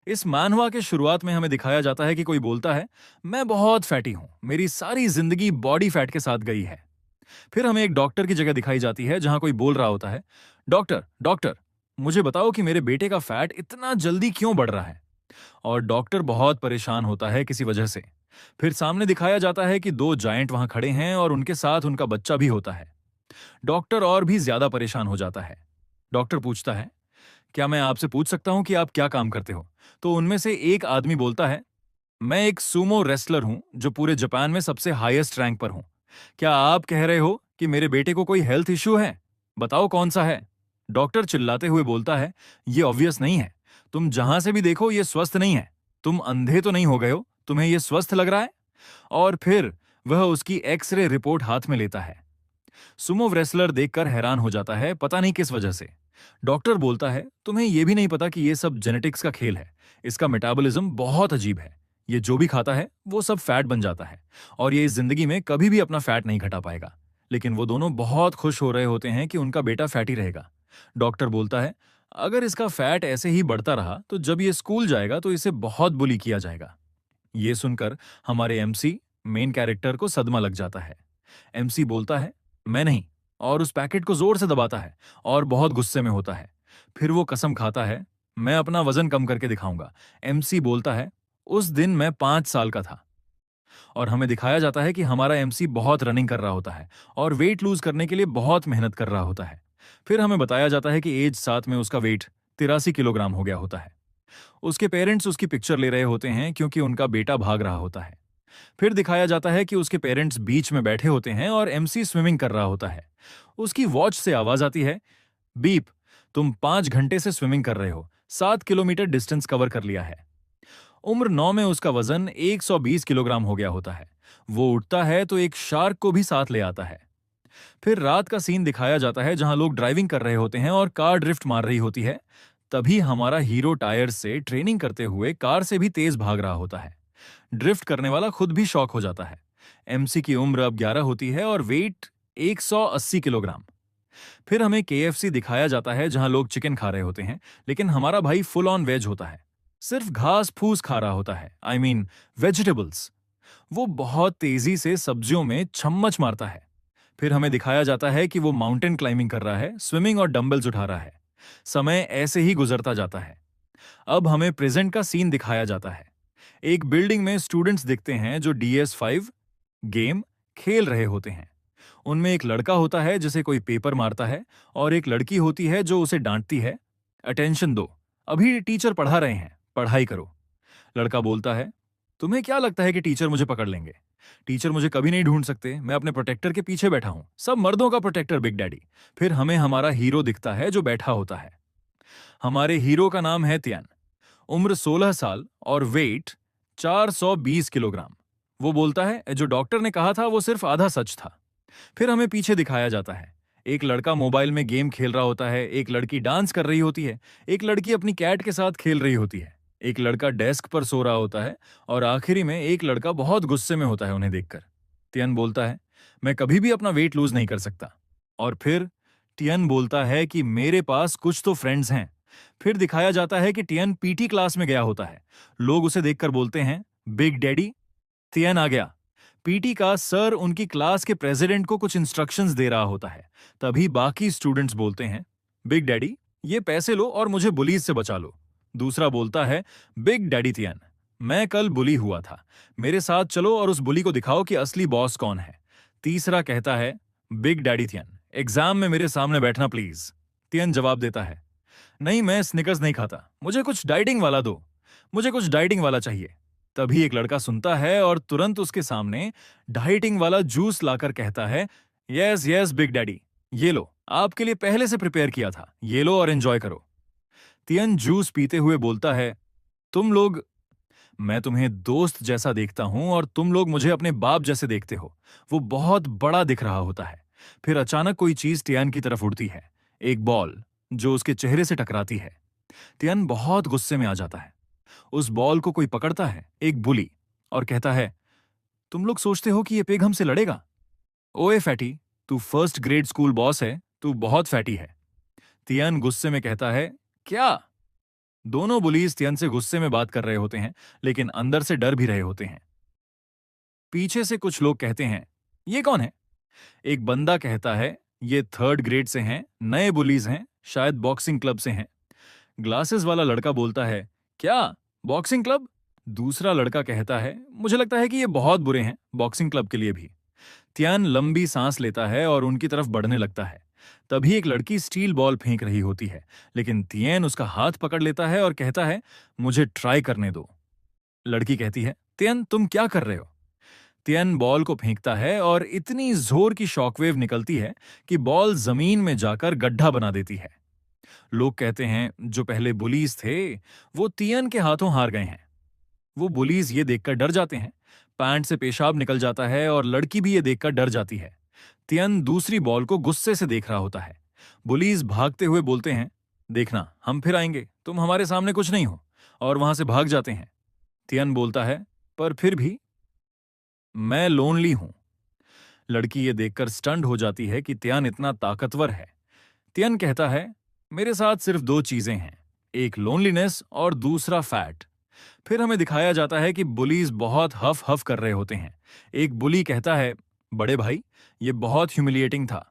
इस manhwa के शुरुआत में हमें दिखाया जाता है कि कोई बोलता है, मैं बहुत फैटी हूं, मेरी सारी जिंदगी बॉडी फैट के साथ गई है। फिर हमें एक डॉक्टर की जगह दिखाई जाती है जहां कोई बोल रहा होता है, डॉक्टर डॉक्टर मुझे बताओ कि मेरे बेटे का फैट इतना जल्दी क्यों बढ़ रहा है। और डॉक्टर बहुत परेशान होता है किसी वजह से। फिर सामने दिखाया जाता है कि दो जायंट वहां खड़े हैं और उनके साथ उनका बच्चा भी होता है। डॉक्टर और भी ज्यादा परेशान हो जाता है। डॉक्टर पूछता है, क्या मैं आपसे पूछ सकता हूं कि आप क्या काम करते हो। तो उनमें से एक आदमी बोलता है, मैं एक सूमो रेसलर हूं जो पूरे जापान में सबसे हाईएस्ट रैंक पर हूं। क्या आप कह रहे हो कि मेरे बेटे को कोई हेल्थ इश्यू है? बताओ कौन सा है। डॉक्टर चिल्लाते हुए बोलता है, ये ऑब्वियस नहीं है। तुम जहां से भी देखो ये स्वस्थ नहीं है। तुम अंधे तो नहीं हो गए हो, तुम्हें ये स्वस्थ लग रहा है? और फिर वह उसकी एक्सरे रिपोर्ट हाथ में लेता है। सुमो रेसलर देखकर हैरान हो जाता है, पता नहीं किस वजह से। डॉक्टर बोलता है, तुम्हें यह भी नहीं पता कि यह सब जेनेटिक्स का खेल है। इसका मेटाबॉलिज्म बहुत अजीब है। ये जो भी खाता है वो सब फैट बन जाता है और ये इस जिंदगी में कभी भी अपना फैट नहीं घटा पाएगा। लेकिन वो दोनों बहुत खुश हो रहे होते हैं कि उनका बेटा फैटी रहेगा। डॉक्टर बोलता है, अगर इसका फैट ऐसे ही बढ़ता रहा तो जब ये स्कूल जाएगा तो इसे बहुत बुली किया जाएगा। ये सुनकर हमारे एमसी मेन कैरेक्टर को सदमा लग जाता है। एमसी बोलता है, मैं नहीं, और उस पैकेट को जोर से दबाता है और बहुत गुस्से में होता है। फिर वो कसम खाता है, मैं अपना वजन कम करके दिखाऊंगा। एमसी बोलता है, उस दिन मैं 5 साल का था। और हमें दिखाया जाता है कि हमारा एमसी बहुत रनिंग कर रहा होता है और वेट लूज करने के लिए बहुत मेहनत कर रहा होता है। फिर हमें बताया जाता है कि एज 7 में उसका वेट 83 किलोग्राम हो गया होता है। उसके पेरेंट्स उसकी पिक्चर ले रहे होते हैं क्योंकि उनका बेटा भाग रहा होता है। फिर दिखाया जाता है कि उसके पेरेंट्स बीच में बैठे होते हैं और एमसी स्विमिंग कर रहा होता है। उसकी वॉच से आवाज आती है, बीप, तुम 5 घंटे से स्विमिंग कर रहे हो, 7 किलोमीटर डिस्टेंस कवर कर लिया है। उम्र 9 में उसका वजन 120 किलोग्राम हो गया होता है। वो उठता है तो एक शार्क को भी साथ ले आता है। फिर रात का सीन दिखाया जाता है जहां लोग ड्राइविंग कर रहे होते हैं और कार ड्रिफ्ट मार रही होती है। तभी हमारा हीरो टायर से ट्रेनिंग करते हुए कार से भी तेज भाग रहा होता है। ड्रिफ्ट करने वाला खुद भी शॉक हो जाता है। एमसी की उम्र अब 11 होती है और वेट 180 किलोग्राम। फिर हमें केएफसी दिखाया जाता है जहां लोग चिकन खा रहे होते हैं, लेकिन हमारा भाई फुल ऑन वेज होता है। सिर्फ घास फूस खा रहा होता है, आई मीन वेजिटेबल्स। वो बहुत तेजी से सब्जियों में छम्मच मारता है। फिर हमें दिखाया जाता है कि वो माउंटेन क्लाइंबिंग कर रहा है, स्विमिंग और डंबल्स उठा रहा है। समय ऐसे ही गुजरता जाता है। अब हमें प्रेजेंट का सीन दिखाया जाता है। एक बिल्डिंग में स्टूडेंट्स दिखते हैं जो DS5 गेम खेल रहे होते हैं। उनमें एक लड़का होता है जिसे कोई पेपर मारता है और एक लड़की होती है जो उसे डांटती है, अटेंशन दो, अभी टीचर पढ़ा रहे हैं, पढ़ाई करो। लड़का बोलता है, तुम्हें क्या लगता है कि टीचर मुझे पकड़ लेंगे? टीचर मुझे कभी नहीं ढूंढ सकते, मैं अपने प्रोटेक्टर के पीछे बैठा हूं, सब मर्दों का प्रोटेक्टर बिग डैडी। फिर हमें हमारा हीरो दिखता है जो बैठा होता है। हमारे हीरो का नाम है तियान। उम्र 16 साल और वेट 420 किलोग्राम। वो बोलता है, जो डॉक्टर ने कहा था वो सिर्फ आधा सच था। फिर हमें पीछे दिखाया जाता है। एक लड़का मोबाइल में गेम खेल रहा होता है, एक लड़की डांस कर रही होती है, एक लड़की अपनी कैट के साथ खेल रही होती है, एक लड़का डेस्क पर सो रहा होता है और आखिरी में एक लड़का बहुत गुस्से में होता है उन्हें देखकर। टियन बोलता है, मैं कभी भी अपना वेट लूज नहीं कर सकता। और फिर टियन बोलता है कि मेरे पास कुछ तो फ्रेंड्स हैं। फिर दिखाया जाता है कि टियन पीटी क्लास में गया होता है। लोग उसे देखकर बोलते हैं, बिग डैडी, टियन आ गया। पीटी का सर उनकी क्लास के प्रेसिडेंट को कुछ इंस्ट्रक्शंस दे रहा होता है। तभी बाकी स्टूडेंट्स बोलते हैं, बिग डैडी, ये पैसे लो और मुझे बुलीज से बचा लो। दूसरा बोलता है, बिग डैडी तियन, मैं कल बुली हुआ था, मेरे साथ चलो और उस बुली को दिखाओ कि असली बॉस कौन है। तीसरा कहता है, बिग डैडी तियन, एग्जाम में मेरे सामने बैठना प्लीज। तियन जवाब देता है, नहीं, मैं स्निकर्स नहीं खाता, मुझे कुछ डाइटिंग वाला दो, मुझे कुछ डाइटिंग वाला चाहिए। तभी एक लड़का सुनता है और तुरंत उसके सामने डाइटिंग वाला जूस लाकर कहता है, यस यस बिग डैडी, ये लो, आपके लिए पहले से प्रिपेयर किया था, ये लो और एंजॉय करो। तियन जूस पीते हुए बोलता है, तुम लोग, मैं तुम्हें दोस्त जैसा देखता हूं और तुम लोग मुझे अपने बाप जैसे देखते हो। वो बहुत बड़ा दिख रहा होता है। फिर अचानक कोई चीज तियन की तरफ उड़ती है, एक बॉल जो उसके चेहरे से टकराती है। तियन बहुत गुस्से में आ जाता है। उस बॉल को कोई पकड़ता है, एक बुली, और कहता है, तुम लोग सोचते हो कि ये पिग हमसे लड़ेगा? ओए फैटी, तू फर्स्ट ग्रेड स्कूल बॉस है, तू बहुत फैटी है। तियन गुस्से में कहता है, क्या? दोनों बुलीज तियन से गुस्से में बात कर रहे होते हैं, लेकिन अंदर से डर भी रहे होते हैं। पीछे से कुछ लोग कहते हैं, ये कौन है? एक बंदा कहता है, ये 3rd ग्रेड से हैं, नए बुलीज हैं, शायद बॉक्सिंग क्लब से हैं। ग्लासेस वाला लड़का बोलता है, क्या बॉक्सिंग क्लब? दूसरा लड़का कहता है, मुझे लगता है कि ये बहुत बुरे हैं बॉक्सिंग क्लब के लिए भी। तियान लंबी सांस लेता है और उनकी तरफ बढ़ने लगता है। तभी एक लड़की स्टील बॉल फेंक रही होती है, लेकिन तियन उसका हाथ पकड़ लेता है और कहता है, मुझे ट्राई करने दो। लड़की कहती है, तियन तुम क्या कर रहे हो? तियन बॉल को फेंकता है और इतनी जोर की शॉकवेव निकलती है कि बॉल जमीन में जाकर गड्ढा बना देती है। लोग कहते हैं, जो पहले बुलीज थे वो तियन के हाथों हार गए हैं। वो बुलीज ये देखकर डर जाते हैं। पैंट से पेशाब निकल जाता है और लड़की भी ये देखकर डर जाती है। तियन दूसरी बॉल को गुस्से से देख रहा होता है। बुलीज भागते हुए बोलते हैं, देखना हम फिर आएंगे, तुम हमारे सामने कुछ नहीं हो, और वहां से भाग जाते हैं। तियन बोलता है, पर फिर भी मैं लोनली हूं। लड़की ये देखकर स्टंड हो जाती है कि तियन इतना ताकतवर है। तियन कहता है, मेरे साथ सिर्फ 2 चीजें हैं, एक लोनलीनेस और दूसरा फैट। फिर हमें दिखाया जाता है कि बुलीज बहुत हफ हफ कर रहे होते हैं। एक बुली कहता है, बड़े भाई ये बहुत ह्यूमिलिएटिंग था।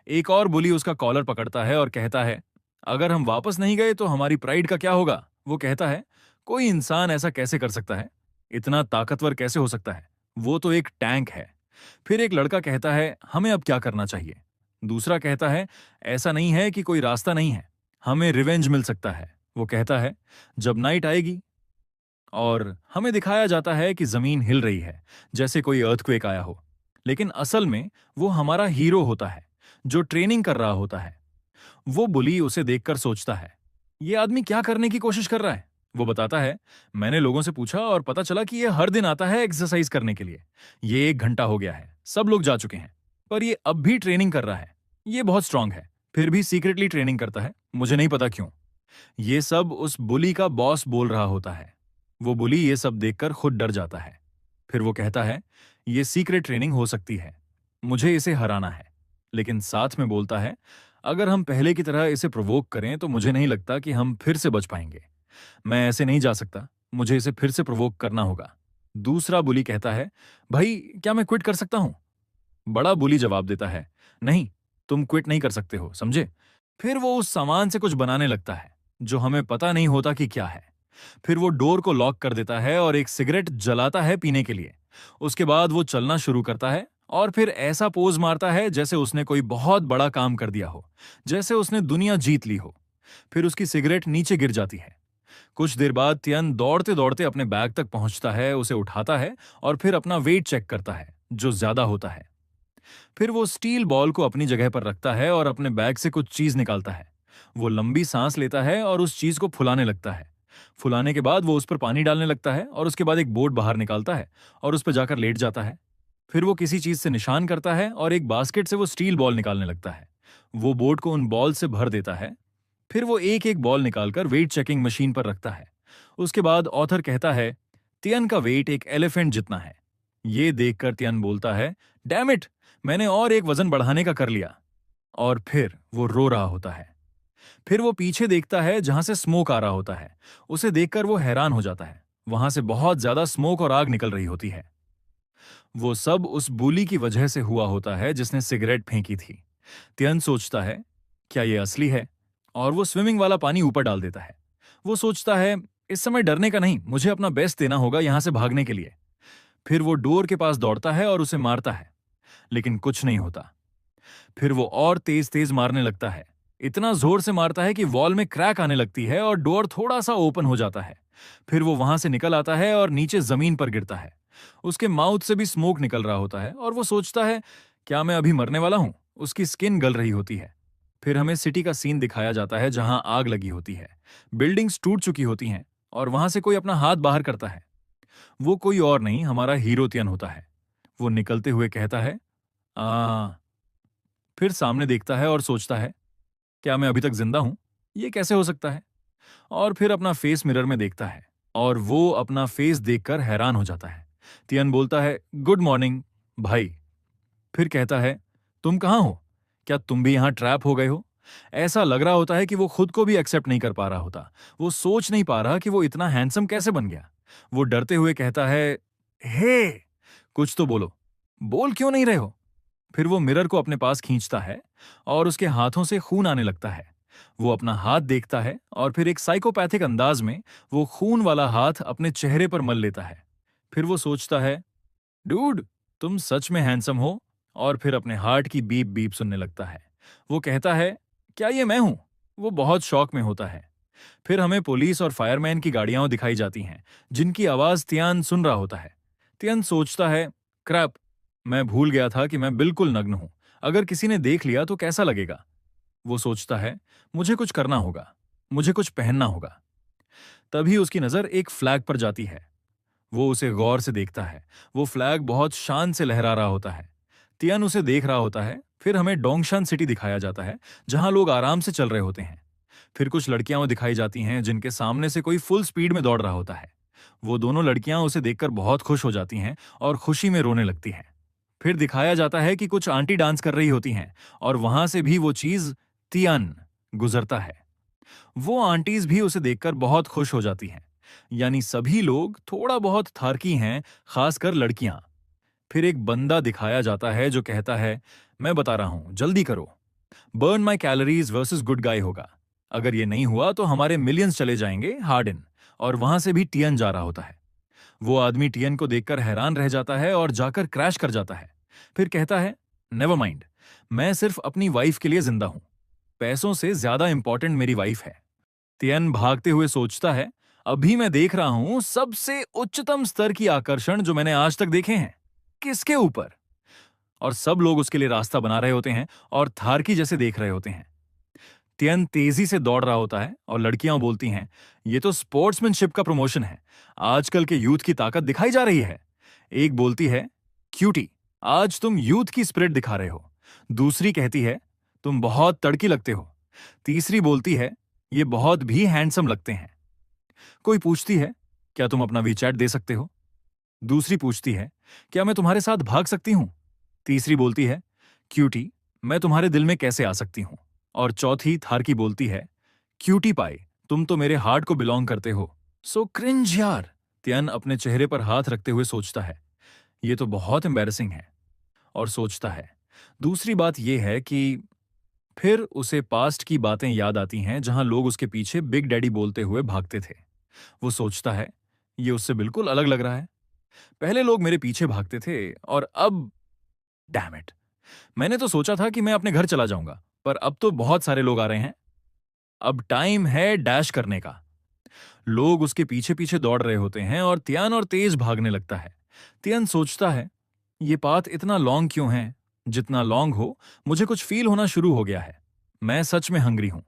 एक और बुली उसका कॉलर पकड़ता है और कहता है, अगर हम वापस नहीं गए तो हमारी प्राइड का क्या होगा? वो कहता है, कोई इंसान ऐसा कैसे कर सकता है? इतना ताकतवर कैसे हो सकता है? वो तो एक टैंक है। फिर एक लड़का कहता है, हमें अब क्या करना चाहिए? दूसरा कहता है, ऐसा नहीं है कि कोई रास्ता नहीं है, हमें रिवेंज मिल सकता है। वो कहता है, जब नाइट आएगी। और हमें दिखाया जाता है कि जमीन हिल रही है, जैसे कोई अर्थक्वेक आया हो। लेकिन असल में वो हमारा हीरो होता है, जो ट्रेनिंग कर रहा होता है। वो बुली उसे देखकर सोचता है, ये आदमी क्या करने की कोशिश कर रहा है? वो बताता है, मैंने लोगों से पूछा और पता चला कि ये हर दिन आता है एक्सरसाइज करने के लिए। ये 1 घंटा हो गया है, सब लोग जा चुके हैं, पर ये अब भी ट्रेनिंग कर रहा है। ये बहुत स्ट्रांग है, फिर भी सीक्रेटली ट्रेनिंग करता है, मुझे नहीं पता क्यों। ये सब उस बुली का बॉस बोल रहा होता है। वो बुली ये सब देखकर खुद डर जाता है। फिर वो कहता है, ये सीक्रेट ट्रेनिंग हो सकती है, मुझे इसे हराना है। लेकिन साथ में बोलता है, अगर हम पहले की तरह इसे प्रोवोक करें तो मुझे नहीं लगता कि हम फिर से बच पाएंगे। मैं ऐसे नहीं जा सकता, मुझे इसे फिर से प्रोवोक करना होगा। दूसरा बुली कहता है, भाई क्या मैं क्विट कर सकता हूं? बड़ा बुली जवाब देता है, नहीं, तुम क्विट नहीं कर सकते हो, समझे? फिर वो उस सामान से कुछ बनाने लगता है, जो हमें पता नहीं होता कि क्या है। फिर वो डोर को लॉक कर देता है और एक सिगरेट जलाता है पीने के लिए। उसके बाद वो चलना शुरू करता है और फिर ऐसा पोज मारता है जैसे उसने कोई बहुत बड़ा काम कर दिया हो, जैसे उसने दुनिया जीत ली हो। फिर उसकी सिगरेट नीचे गिर जाती है। कुछ देर बाद तियन दौड़ते दौड़ते अपने बैग तक पहुंचता है, उसे उठाता है और फिर अपना वेट चेक करता है, जो ज्यादा होता है। फिर वो स्टील बॉल को अपनी जगह पर रखता है और अपने बैग से कुछ चीज निकालता है। वो लंबी सांस लेता है और उस चीज को फुलाने लगता है। फुलाने के बाद वो उस पर पानी डालने लगता है और उसके बाद एक बोर्ड बाहर निकालता है और उस पर जाकर लेट जाता है। फिर वो किसी चीज से निशान करता है और एक बास्केट से वो स्टील बॉल निकालने लगता है। वो बोर्ड को उन बॉल से भर देता है। फिर वो एक एक बॉल निकालकर वेट चेकिंग मशीन पर रखता है। उसके बाद ऑथर कहता है, तियन का वेट एक एलिफेंट जितना है। ये देखकर तियन बोलता है, डैम इट, मैंने और एक वजन बढ़ाने का कर लिया। और फिर वो रो रहा होता है। फिर वो पीछे देखता है जहां से स्मोक आ रहा होता है। उसे देखकर वो हैरान हो जाता है, वहां से बहुत ज्यादा स्मोक और आग निकल रही होती है। वो सब उस बुली की वजह से हुआ होता है जिसने सिगरेट फेंकी थी। तियन सोचता है, क्या ये असली है? और वो स्विमिंग वाला पानी ऊपर डाल देता है। वो सोचता है, इस समय डरने का नहीं, मुझे अपना बेस्ट देना होगा यहां से भागने के लिए। फिर वो डोर के पास दौड़ता है और उसे मारता है, लेकिन कुछ नहीं होता। फिर वो और तेज तेज मारने लगता है, इतना जोर से मारता है कि वॉल में क्रैक आने लगती है और डोर थोड़ा सा ओपन हो जाता है। फिर वो वहां से निकल आता है और नीचे जमीन पर गिरता है। उसके माउथ से भी स्मोक निकल रहा होता है और वो सोचता है, क्या मैं अभी मरने वाला हूं? उसकी स्किन गल रही होती है। फिर हमें सिटी का सीन दिखाया जाता है जहां आग लगी होती है, बिल्डिंग्स टूट चुकी होती हैं और वहां से कोई अपना हाथ बाहर करता है। वो कोई और नहीं, हमारा हीरो तियन होता है। वो निकलते हुए कहता है, आ फिर सामने देखता है और सोचता है, क्या मैं अभी तक जिंदा हूं? ये कैसे हो सकता है? और फिर अपना फेस मिरर में देखता है और वो अपना फेस देखकर हैरान हो जाता है। तियन बोलता है, गुड मॉर्निंग भाई। फिर कहता है, तुम कहां हो? क्या तुम भी यहां ट्रैप हो गए हो? ऐसा लग रहा होता है कि वो खुद को भी एक्सेप्ट नहीं कर पा रहा होता। वो सोच नहीं पा रहा कि वो इतना हैंडसम कैसे बन गया। वो डरते हुए कहता है, हे, कुछ तो बोलो। बोल क्यों नहीं रहे हो? फिर वो मिरर को अपने पास खींचता है और उसके हाथों से खून आने लगता है। वो अपना हाथ देखता है और फिर एक साइकोपैथिक अंदाज में वो खून वाला हाथ अपने चेहरे पर मल लेता है। फिर वो सोचता है, डूड, तुम सच में हैंडसम हो। और फिर अपने हार्ट की बीप बीप सुनने लगता है। वो कहता है, क्या ये मैं हूं? वो बहुत शौक में होता है। फिर हमें पुलिस और फायरमैन की गाड़ियां दिखाई जाती हैं, जिनकी आवाज तियान सुन रहा होता है। तियान सोचता है, क्रैप, मैं भूल गया था कि मैं बिल्कुल नग्न हूं। अगर किसी ने देख लिया तो कैसा लगेगा? वो सोचता है, मुझे कुछ करना होगा, मुझे कुछ पहनना होगा। तभी उसकी नजर एक फ्लैग पर जाती है। वो उसे गौर से देखता है। वो फ्लैग बहुत शान से लहरा रहा होता है। तियन उसे देख रहा होता है। फिर हमें डोंगशान सिटी दिखाया जाता है, जहां लोग आराम से चल रहे होते हैं। फिर कुछ लड़कियां दिखाई जाती हैं जिनके सामने से कोई फुल स्पीड में दौड़ रहा होता है। वो दोनों लड़कियां उसे देखकर बहुत खुश हो जाती हैं और खुशी में रोने लगती हैं। फिर दिखाया जाता है कि कुछ आंटी डांस कर रही होती हैं और वहां से भी वो चीज तियन गुजरता है। वो आंटीज भी उसे देखकर बहुत खुश हो जाती हैं। यानी सभी लोग थोड़ा बहुत थारकी हैं, खासकर लड़कियां। फिर एक बंदा दिखाया जाता है जो कहता है, मैं बता रहा हूं, जल्दी करो। Burn my calories versus good guy होगा। अगर ये नहीं हुआ तो हमारे मिलियंस चले जाएंगे हार्ड इन। और वहां से भी टियन जा रहा होता है। वो आदमी टियन को देखकर हैरान रह जाता है और जाकर क्रैश कर जाता है। फिर कहता है, नेवर माइंड, मैं सिर्फ अपनी वाइफ के लिए जिंदा हूं। पैसों से ज्यादा इंपॉर्टेंट मेरी वाइफ है। तियन भागते हुए सोचता है, अभी मैं देख रहा हूं सबसे उच्चतम स्तर की आकर्षण जो मैंने आज तक देखे हैं। किसके ऊपर? और सब लोग उसके लिए रास्ता बना रहे होते हैं और थारकी जैसे देख रहे होते हैं। तियन तेजी से दौड़ रहा होता है और लड़कियां बोलती हैं, ये तो स्पोर्ट्समैनशिप का प्रमोशन है। आजकल के यूथ की ताकत दिखाई जा रही है। एक बोलती है, क्यूटी, आज तुम यूथ की स्पिरिट दिखा रहे हो। दूसरी कहती है, तुम बहुत तड़की लगते हो। तीसरी बोलती है, ये बहुत भी हैंडसम लगते हैं। कोई पूछती है, क्या तुम अपना वीचैट दे सकते हो? दूसरी पूछती है, क्या मैं तुम्हारे साथ भाग सकती हूं? तीसरी बोलती है, क्यूटी, मैं तुम्हारे दिल में कैसे आ सकती हूं? और चौथी थारकी बोलती है, क्यूटी पाई, तुम तो मेरे हार्ट को बिलोंग करते हो। सो क्रिंज यार। तियन अपने चेहरे पर हाथ रखते हुए सोचता है, ये तो बहुत एम्बैरेसिंग है। और सोचता है, दूसरी बात यह है कि फिर उसे पास्ट की बातें याद आती हैं जहां लोग उसके पीछे बिग डैडी बोलते हुए भागते थे। वो सोचता है, ये उससे बिल्कुल अलग लग रहा है। पहले लोग मेरे पीछे भागते थे और अब, डैम इट, मैंने तो सोचा था कि मैं अपने घर चला जाऊंगा, पर अब तो बहुत सारे लोग आ रहे हैं। अब टाइम है डैश करने का। लोग उसके पीछे पीछे दौड़ रहे होते हैं और तियान और तेज भागने लगता है। तियान सोचता है, ये पाथ इतना लॉन्ग क्यों है? जितना लॉन्ग हो, मुझे कुछ फील होना शुरू हो गया है। मैं सच में हंग्री हूं।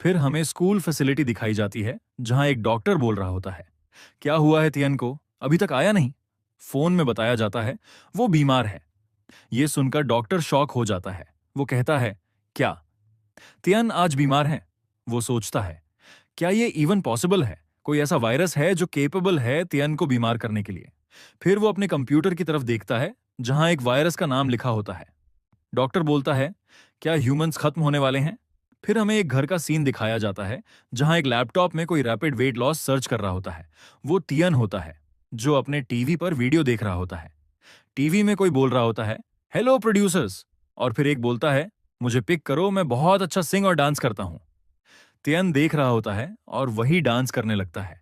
फिर हमें स्कूल फैसिलिटी दिखाई जाती है, जहां एक डॉक्टर बोल रहा होता है, क्या हुआ है तियन को? अभी तक आया नहीं। फोन में बताया जाता है, वो बीमार है। ये सुनकर डॉक्टर शॉक हो जाता है। वो कहता है, क्या तियन आज बीमार है? वो सोचता है, क्या ये इवन पॉसिबल है? कोई ऐसा वायरस है जो केपेबल है तियन को बीमार करने के लिए? फिर वो अपने कंप्यूटर की तरफ देखता है, जहां एक वायरस का नाम लिखा होता है। डॉक्टर बोलता है, क्या ह्यूमंस खत्म होने वाले हैं? फिर हमें एक घर का सीन दिखाया जाता है, जहां एक लैपटॉप में कोई रैपिड वेट लॉस सर्च कर रहा होता है। वो तियन होता है, जो अपने टीवी पर वीडियो देख रहा होता है। टीवी में कोई बोल रहा होता है, हेलो प्रोड्यूसर्स। और फिर एक बोलता है, मुझे पिक करो, मैं बहुत अच्छा सिंग और डांस करता हूं। तियन देख रहा होता है और वही डांस करने लगता है।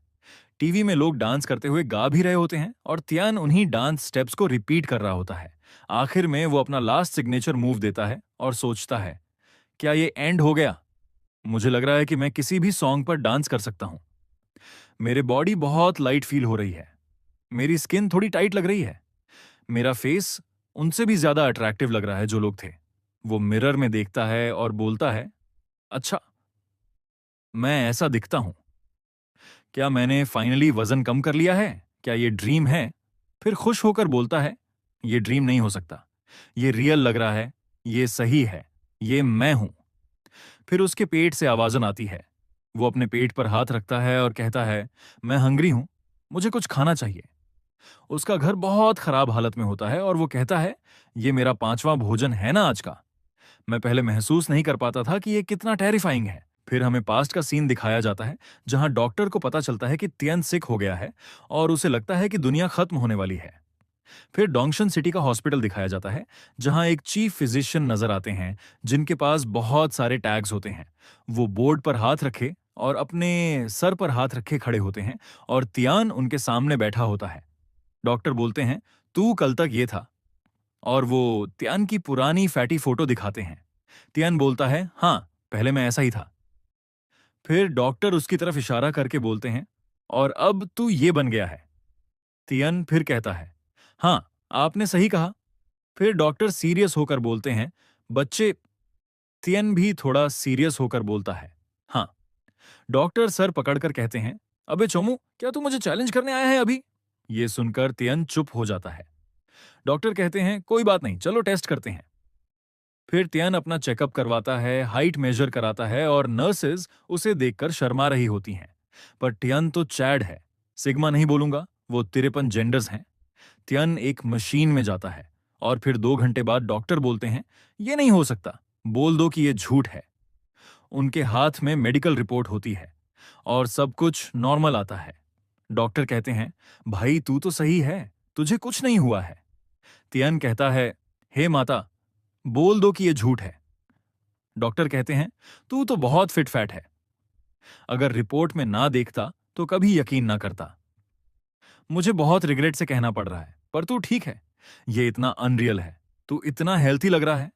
टीवी में लोग डांस करते हुए गा भी रहे होते हैं और तियन उन्हीं डांस स्टेप्स को रिपीट कर रहा होता है। आखिर में वो अपना लास्ट सिग्नेचर मूव देता है और सोचता है, क्या ये एंड हो गया? मुझे लग रहा है कि मैं किसी भी सॉन्ग पर डांस कर सकता हूं। मेरे बॉडी बहुत लाइट फील हो रही है। मेरी स्किन थोड़ी टाइट लग रही है। मेरा फेस उनसे भी ज्यादा अट्रैक्टिव लग रहा है जो लोग थे। वो मिरर में देखता है और बोलता है, अच्छा, मैं ऐसा दिखता हूं। क्या मैंने फाइनली वजन कम कर लिया है? क्या ये ड्रीम है? फिर खुश होकर बोलता है, ये ड्रीम नहीं हो सकता। ये रियल लग रहा है। ये सही है। ये मैं हूं। फिर उसके पेट से आवाजन आती है। वो अपने पेट पर हाथ रखता है और कहता है, मैं हंग्री हूं, मुझे कुछ खाना चाहिए। उसका घर बहुत खराब हालत में होता है और वो कहता है, ये मेरा 5वां भोजन है ना आज का। मैं पहले महसूस नहीं कर पाता था कि ये कितना टेरिफाइंग है। फिर हमें पास्ट का सीन दिखाया जाता है जहां डॉक्टर को पता चलता है कि तियन सिक हो गया है और उसे लगता है कि दुनिया खत्म होने वाली है। फिर डोंगशन सिटी का हॉस्पिटल दिखाया जाता है जहां एक चीफ फिजिशियन नजर आते हैं जिनके पास बहुत सारे टैग्स होते हैं। वो बोर्ड पर हाथ रखे और अपने सर पर हाथ रखे खड़े होते हैं और तियान उनके सामने बैठा होता है। डॉक्टर बोलते हैं, तू कल तक ये था। और वो तियान की पुरानी फैटी फोटो दिखाते हैं। तियान बोलता है, हाँ, पहले मैं ऐसा ही था। फिर डॉक्टर उसकी तरफ इशारा करके बोलते हैं, और अब तू ये बन गया है। तियन फिर कहता है, हाँ, आपने सही कहा। फिर डॉक्टर सीरियस होकर बोलते हैं, बच्चे। तियन भी थोड़ा सीरियस होकर बोलता है, हाँ। डॉक्टर सर पकड़कर कहते हैं, अबे चोमू, क्या तू मुझे चैलेंज करने आया है अभी? ये सुनकर तियन चुप हो जाता है। डॉक्टर कहते हैं, कोई बात नहीं, चलो टेस्ट करते हैं। फिर तियन अपना चेकअप करवाता है, हाइट मेजर कराता है और नर्सेज उसे देखकर शर्मा रही होती हैं। पर तियन तो चैड है। सिग्मा नहीं बोलूंगा, वो 53 जेंडर्स हैं। तियन एक मशीन में जाता है और फिर 2 घंटे बाद डॉक्टर बोलते हैं, ये नहीं हो सकता, बोल दो कि ये झूठ है। उनके हाथ में मेडिकल रिपोर्ट होती है और सब कुछ नॉर्मल आता है। डॉक्टर कहते हैं, भाई तू तो सही है, तुझे कुछ नहीं हुआ है। तियन कहता है, हे माता, बोल दो कि ये झूठ है। डॉक्टर कहते हैं, तू तो बहुत फिट फैट है, अगर रिपोर्ट में ना देखता तो कभी यकीन ना करता। मुझे बहुत रिग्रेट से कहना पड़ रहा है, पर तू ठीक है। ये इतना अनरियल है, तू इतना हेल्थी लग रहा है।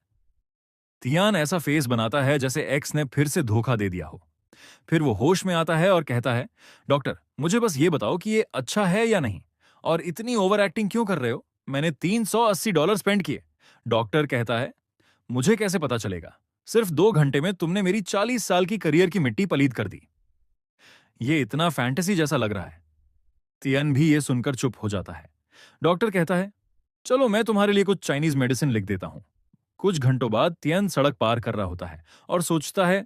तियान ऐसा फेस बनाता है जैसे एक्स ने फिर से धोखा दे दिया हो। फिर वो होश में आता है और कहता है, डॉक्टर, मुझे बस ये बताओ कि ये अच्छा है या नहीं, और इतनी ओवर एक्टिंग क्यों कर रहे हो? मैंने $380 स्पेंड किए। डॉक्टर कहता है, मुझे कैसे पता चलेगा? सिर्फ 2 घंटे में तुमने मेरी 40 साल की करियर की मिट्टी पलीद कर दी। ये इतना फैंटेसी जैसा लग रहा है। तियन भी ये सुनकर चुप हो जाता है। डॉक्टर कहता है, चलो मैं तुम्हारे लिए कुछ चाइनीज मेडिसिन लिख देता हूं। कुछ घंटों बाद तियन सड़क पार कर रहा होता है और सोचता है,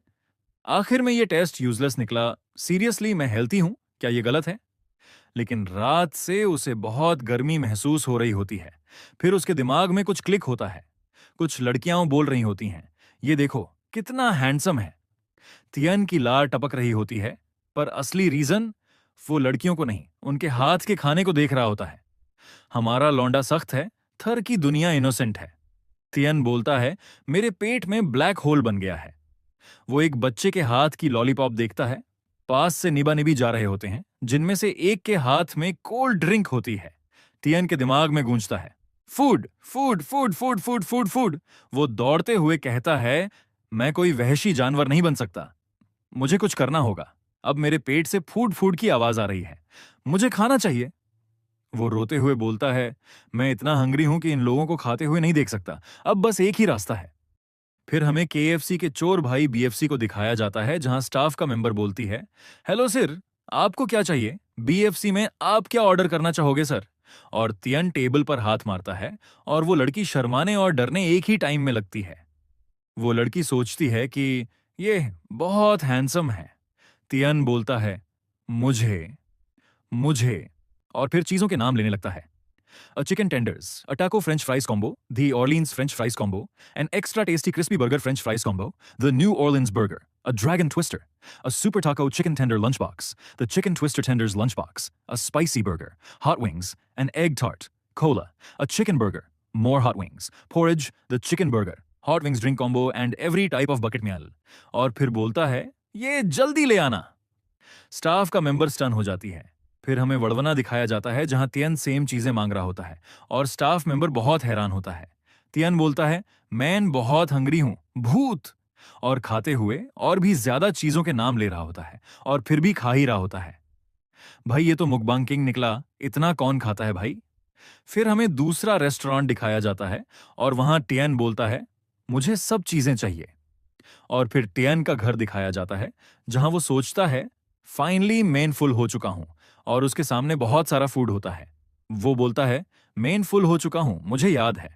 आखिर में ये टेस्ट यूजलेस निकला। सीरियसली मैं हेल्थी हूं, क्या ये गलत है? लेकिन रात से उसे बहुत गर्मी महसूस हो रही होती है। फिर उसके दिमाग में कुछ क्लिक होता है। कुछ लड़कियां बोल रही होती हैं, ये देखो कितना हैंडसम है। तियन की लार टपक रही होती है, पर असली रीजन वो लड़कियों को नहीं, उनके हाथ के खाने को देख रहा होता है। हमारा लौंडा सख्त है, थर की दुनिया इनोसेंट है। तियन बोलता है, मेरे पेट में ब्लैक होल बन गया है। वो एक बच्चे के हाथ की लॉलीपॉप देखता है। पास से निबा निबी जा रहे होते हैं, जिनमें से एक के हाथ में कोल्ड ड्रिंक होती है। तियन के दिमाग में गूंजता है, food food food food food food food. वो दौड़ते हुए कहता है, मैं कोई वहशी जानवर नहीं बन सकता, मुझे कुछ करना होगा। अब मेरे पेट से फूड फूड की आवाज आ रही है, मुझे खाना चाहिए। वो रोते हुए बोलता है, मैं इतना हंग्री हूं कि इन लोगों को खाते हुए नहीं देख सकता, अब बस एक ही रास्ता है। फिर हमें केएफसी के चोर भाई बीएफसी को दिखाया जाता है जहां स्टाफ का मेंबर बोलती है, हेलो सर, आपको क्या चाहिए? बीएफसी में आप क्या ऑर्डर करना चाहोगे सर? और तियन टेबल पर हाथ मारता है और वो लड़की शर्माने और डरने एक ही टाइम में लगती है। वो लड़की सोचती है कि ये बहुत हैंडसम है। तियन बोलता है, मुझे मुझे और फिर चीजों के नाम लेने लगता है। A chicken tenders, a taco French fries combo, the Orleans French fries combo, an extra tasty crispy burger French fries combo, the New Orleans burger, a dragon twister, a super taco chicken tender lunchbox, the chicken twister tenders lunchbox, a spicy burger, hot wings, an egg tart, cola, a chicken burger, more hot wings, porridge, the chicken burger, hot wings drink combo, and every type of bucket meal. और फिर बोलता है, ये जल्दी ले आना। Staff का member stun हो जाती है। फिर हमें वड़वना दिखाया जाता है जहां तियन सेम चीजें मांग रहा होता है और स्टाफ मेंबर बहुत हैरान होता है। तियन बोलता है, मैं बहुत हंग्री हूं, भूत। और खाते हुए और भी ज्यादा चीजों के नाम ले रहा होता है और फिर भी खा ही रहा होता है। भाई ये तो मुकबांग किंग निकला, इतना कौन खाता है भाई? फिर हमें दूसरा रेस्टोरेंट दिखाया जाता है और वहां तियन बोलता है, मुझे सब चीजें चाहिए। और फिर तियन का घर दिखाया जाता है जहां वो सोचता है, फाइनली मेन फुल हो चुका हूं, और उसके सामने बहुत सारा फूड होता है। वो बोलता है, मेन फुल हो चुका हूं, मुझे याद है।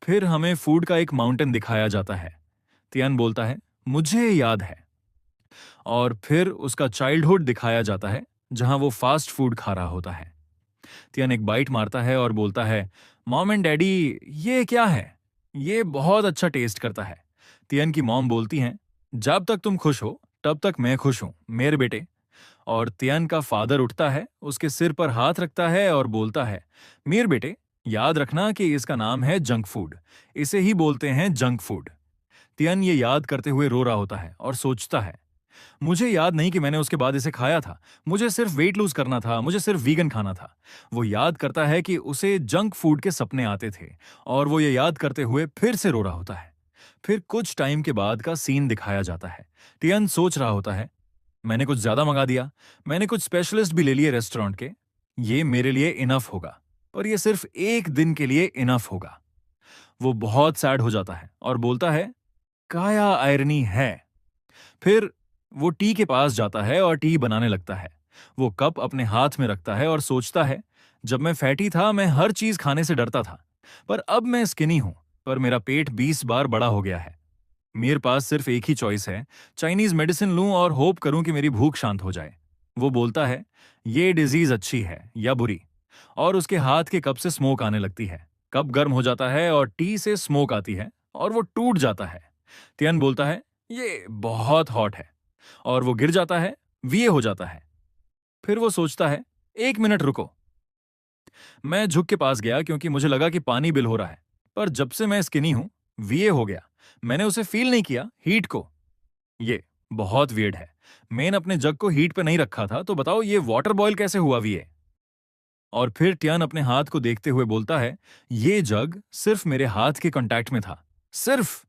फिर हमें फूड का एक माउंटेन दिखाया जाता है। तियन बोलता है, मुझे याद है। और फिर उसका चाइल्डहुड दिखाया जाता है जहां वो फास्ट फूड खा रहा होता है। तियन एक बाइट मारता है और बोलता है, मॉम एंड डैडी, ये क्या है? ये बहुत अच्छा टेस्ट करता है। तियन की मॉम बोलती हैं, जब तक तुम खुश हो तब तक मैं खुश हूं मेरे बेटे। और तियन का फादर उठता है, उसके सिर पर हाथ रखता है और बोलता है, मीर बेटे, याद रखना कि इसका नाम है जंक फूड। इसे ही बोलते हैं जंक फूड। तियन ये याद करते हुए रो रहा होता है और सोचता है, मुझे याद नहीं कि मैंने उसके बाद इसे खाया था। मुझे सिर्फ वेट लूज करना था, मुझे सिर्फ वीगन खाना था। वो याद करता है कि उसे जंक फूड के सपने आते थे और वो ये याद करते हुए फिर से रो रहा होता है। फिर कुछ टाइम के बाद का सीन दिखाया जाता है। टियन सोच रहा होता है, मैंने कुछ ज्यादा मंगा दिया, मैंने कुछ स्पेशलिस्ट भी ले लिए रेस्टोरेंट के। ये मेरे लिए इनफ होगा, पर ये सिर्फ एक दिन के लिए इनफ होगा। वो बहुत सैड हो जाता है और बोलता है, काया आयरनी है। फिर वो टी के पास जाता है और टी बनाने लगता है। वो कप अपने हाथ में रखता है और सोचता है, जब मैं फैटी था मैं हर चीज खाने से डरता था, पर अब मैं स्किनी हूं, पर मेरा पेट 20 बार बड़ा हो गया है। मेरे पास सिर्फ एक ही चॉइस है, चाइनीज मेडिसिन लूं और होप करूं कि मेरी भूख शांत हो जाए। वो बोलता है, ये डिजीज अच्छी है या बुरी? और उसके हाथ के कप से स्मोक आने लगती है। कप गर्म हो जाता है और टी से स्मोक आती है और वो टूट जाता है। तियन बोलता है, ये बहुत हॉट है, और वो गिर जाता है, वीए हो जाता है। फिर वो सोचता है, एक मिनट रुको। मैं झुक के पास गया क्योंकि मुझे लगा कि पानी बिल हो रहा है, पर जब से मैं स्किनी हूं, वीए हो गया। मैंने उसे फील नहीं किया, हीट को। ये बहुत वियर्ड है। मैंने अपने जग को हीट पे नहीं रखा था, तो बताओ ये वाटर बॉयल कैसे हुआ वीए? और फिर टियान अपने हाथ को देखते हुए बोलता है, ये जग सिर्फ मेरे हाथ के कांटेक्ट में था, सिर्फ।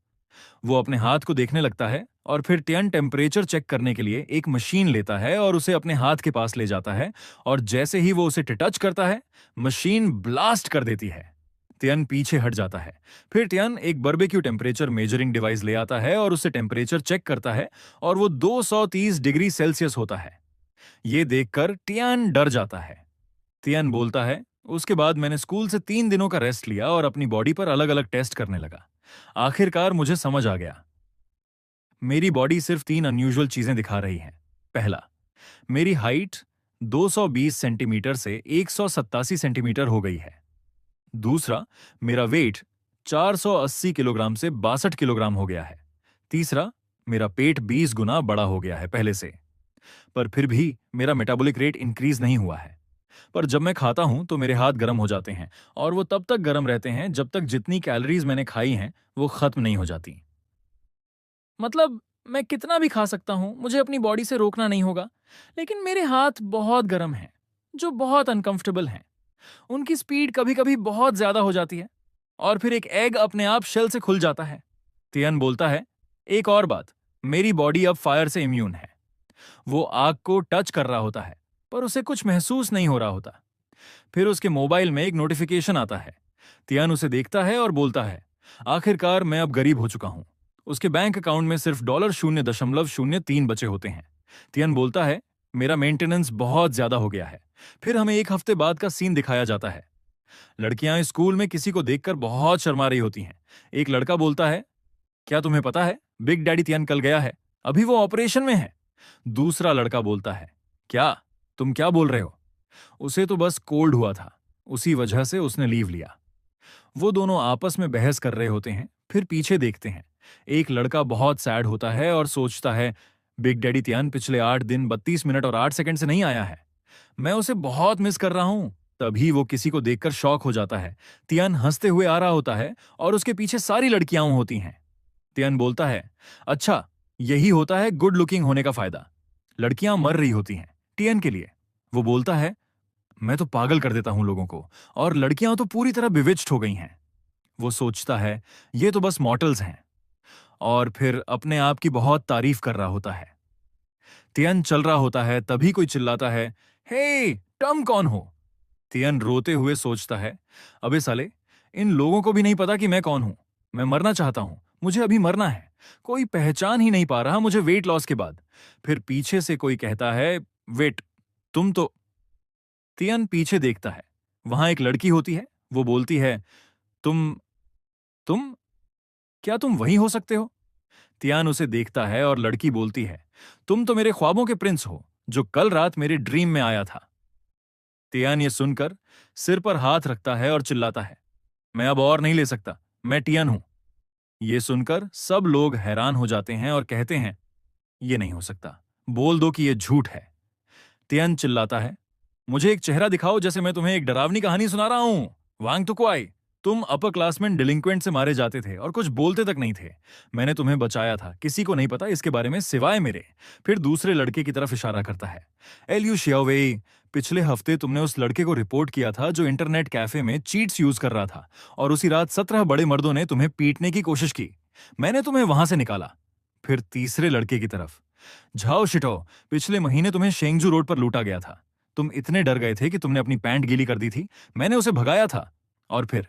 वो अपने हाथ को देखने लगता है और फिर टियन टेम्परेचर चेक करने के लिए एक मशीन लेता है और उसे अपने हाथ के पास ले जाता है। और जैसे ही वो उसे टच करता है, मशीन ब्लास्ट कर देती है। टियन पीछे हट जाता है। फिर टियन एक बारबेक्यू टेम्परेचर मेजरिंग डिवाइस ले आता है और उससे टेम्परेचर चेक करता है, और वो 230 डिग्री सेल्सियस होता है। ये देखकर टियन डर जाता है। टियन बोलता है, उसके बाद मैंने स्कूल से 3 दिनों का रेस्ट लिया और अपनी बॉडी पर अलग अलग टेस्ट करने लगा। आखिरकार मुझे समझ आ गया, मेरी बॉडी सिर्फ 3 अनयूजुअल चीजें दिखा रही है। पहला, मेरी हाइट 220 सेंटीमीटर से 187 सेंटीमीटर हो गई है। दूसरा, मेरा वेट 480 किलोग्राम से 62 किलोग्राम हो गया है। तीसरा, मेरा पेट 20 गुना बड़ा हो गया है पहले से। पर फिर भी मेरा मेटाबॉलिक रेट इंक्रीज नहीं हुआ है। पर जब मैं खाता हूं तो मेरे हाथ गर्म हो जाते हैं, और वो तब तक गर्म रहते हैं जब तक जितनी कैलोरीज मैंने खाई हैं वो खत्म नहीं हो जाती। मतलब मैं कितना भी खा सकता हूं, मुझे अपनी बॉडी से रोकना नहीं होगा। लेकिन मेरे हाथ बहुत गर्म हैं, जो बहुत अनकंफर्टेबल हैं। उनकी स्पीड कभी कभी बहुत ज्यादा हो जाती है, और फिर एक एग अपने आप शेल से खुल जाता है। तियन बोलता है, एक और बात, मेरी बॉडी अब फायर से इम्यून है। वो आग को टच कर रहा होता है, पर उसे कुछ महसूस नहीं हो रहा होता। फिर उसके मोबाइल में एक नोटिफिकेशन आता है। तियन उसे देखता है और बोलता है, आखिरकार मैं अब गरीब हो चुका हूं। उसके बैंक अकाउंट में सिर्फ $0.03 बचे होते हैं। तियन बोलता है, मेरा मेंटेनेंस बहुत ज्यादा हो गया है। फिर हमें एक हफ्ते बाद का सीन दिखाया जाता है। लड़कियां स्कूल में किसी को देखकर बहुत शर्मा रही होती हैं। एक लड़का बोलता है, क्या तुम्हें पता है, बिग डैडी तियन कल गया है, अभी वो ऑपरेशन में है। दूसरा लड़का बोलता है, क्या, तुम क्या बोल रहे हो? उसे तो बस कोल्ड हुआ था, उसी वजह से उसने लीव लिया। वो दोनों आपस में बहस कर रहे होते हैं। फिर पीछे देखते हैं। एक लड़का बहुत सैड होता है और सोचता है, बिग डैडी तियान पिछले 8 दिन 32 मिनट और 8 सेकंड से नहीं आया है। मैं उसे बहुत मिस कर रहा हूं। तभी वो किसी को देखकर शॉक हो जाता है। तियान हंसते हुए आ रहा होता है और उसके पीछे सारी लड़कियां होती हैं। तियान बोलता है, अच्छा, यही होता है गुड लुकिंग होने का फायदा। लड़कियां मर रही होती हैं टियन के लिए। वो बोलता है, मैं तो पागल कर देता हूं लोगों को, और लड़कियां तो पूरी तरह बिविच्ड हो गई हैं। वो सोचता है, ये तो बस मॉटल्स हैं, और फिर अपने आप की बहुत तारीफ कर रहा होता है। तियन चल रहा होता है, तभी कोई चिल्लाता है, हे, टम कौन हो? तियन रोते हुए सोचता है, अबे साले, इन लोगों को भी नहीं पता कि मैं कौन हूं। मैं मरना चाहता हूं, मुझे अभी मरना है। कोई पहचान ही नहीं पा रहा मुझे वेट लॉस के बाद। फिर पीछे से कोई कहता है, वेट, तुम तो। तियन पीछे देखता है, वहां एक लड़की होती है। वो बोलती है, तुम क्या तुम वही हो सकते हो? तियान उसे देखता है और लड़की बोलती है, तुम तो मेरे ख्वाबों के प्रिंस हो, जो कल रात मेरे ड्रीम में आया था। तियान ये सुनकर सिर पर हाथ रखता है और चिल्लाता है, मैं अब और नहीं ले सकता, मैं टियन हूं। ये सुनकर सब लोग हैरान हो जाते हैं और कहते हैं, ये नहीं हो सकता, बोल दो कि ये झूठ है। तियन चिल्लाता है, मुझे एक चेहरा दिखाओ जैसे मैं तुम्हें एक डरावनी कहानी सुना रहा हूं। वांग तुकुआई, तुम अपर क्लास में डिलिंक्वेंट से मारे जाते थे और कुछ बोलते तक नहीं थे। मैंने तुम्हें बचाया था, किसी को नहीं पता इसके बारे में सिवाय मेरे। फिर दूसरे लड़के की तरफ इशारा करता है, एलयू शियावेई, पिछले हफ्ते तुमने उस लड़के को रिपोर्ट किया था जो इंटरनेट कैफे में चीट्स यूज कर रहा था, और उसी रात 17 बड़े मर्दों ने तुम्हें पीटने की कोशिश की। मैंने तुम्हें वहां से निकाला। फिर तीसरे लड़के की तरफ, झाओ शिटो, पिछले महीने तुम्हें शेंगजू रोड पर लूटा गया था। तुम इतने डर गए थे कि तुमने अपनी पैंट गीली कर दी थी, मैंने उसे भगाया था। और फिर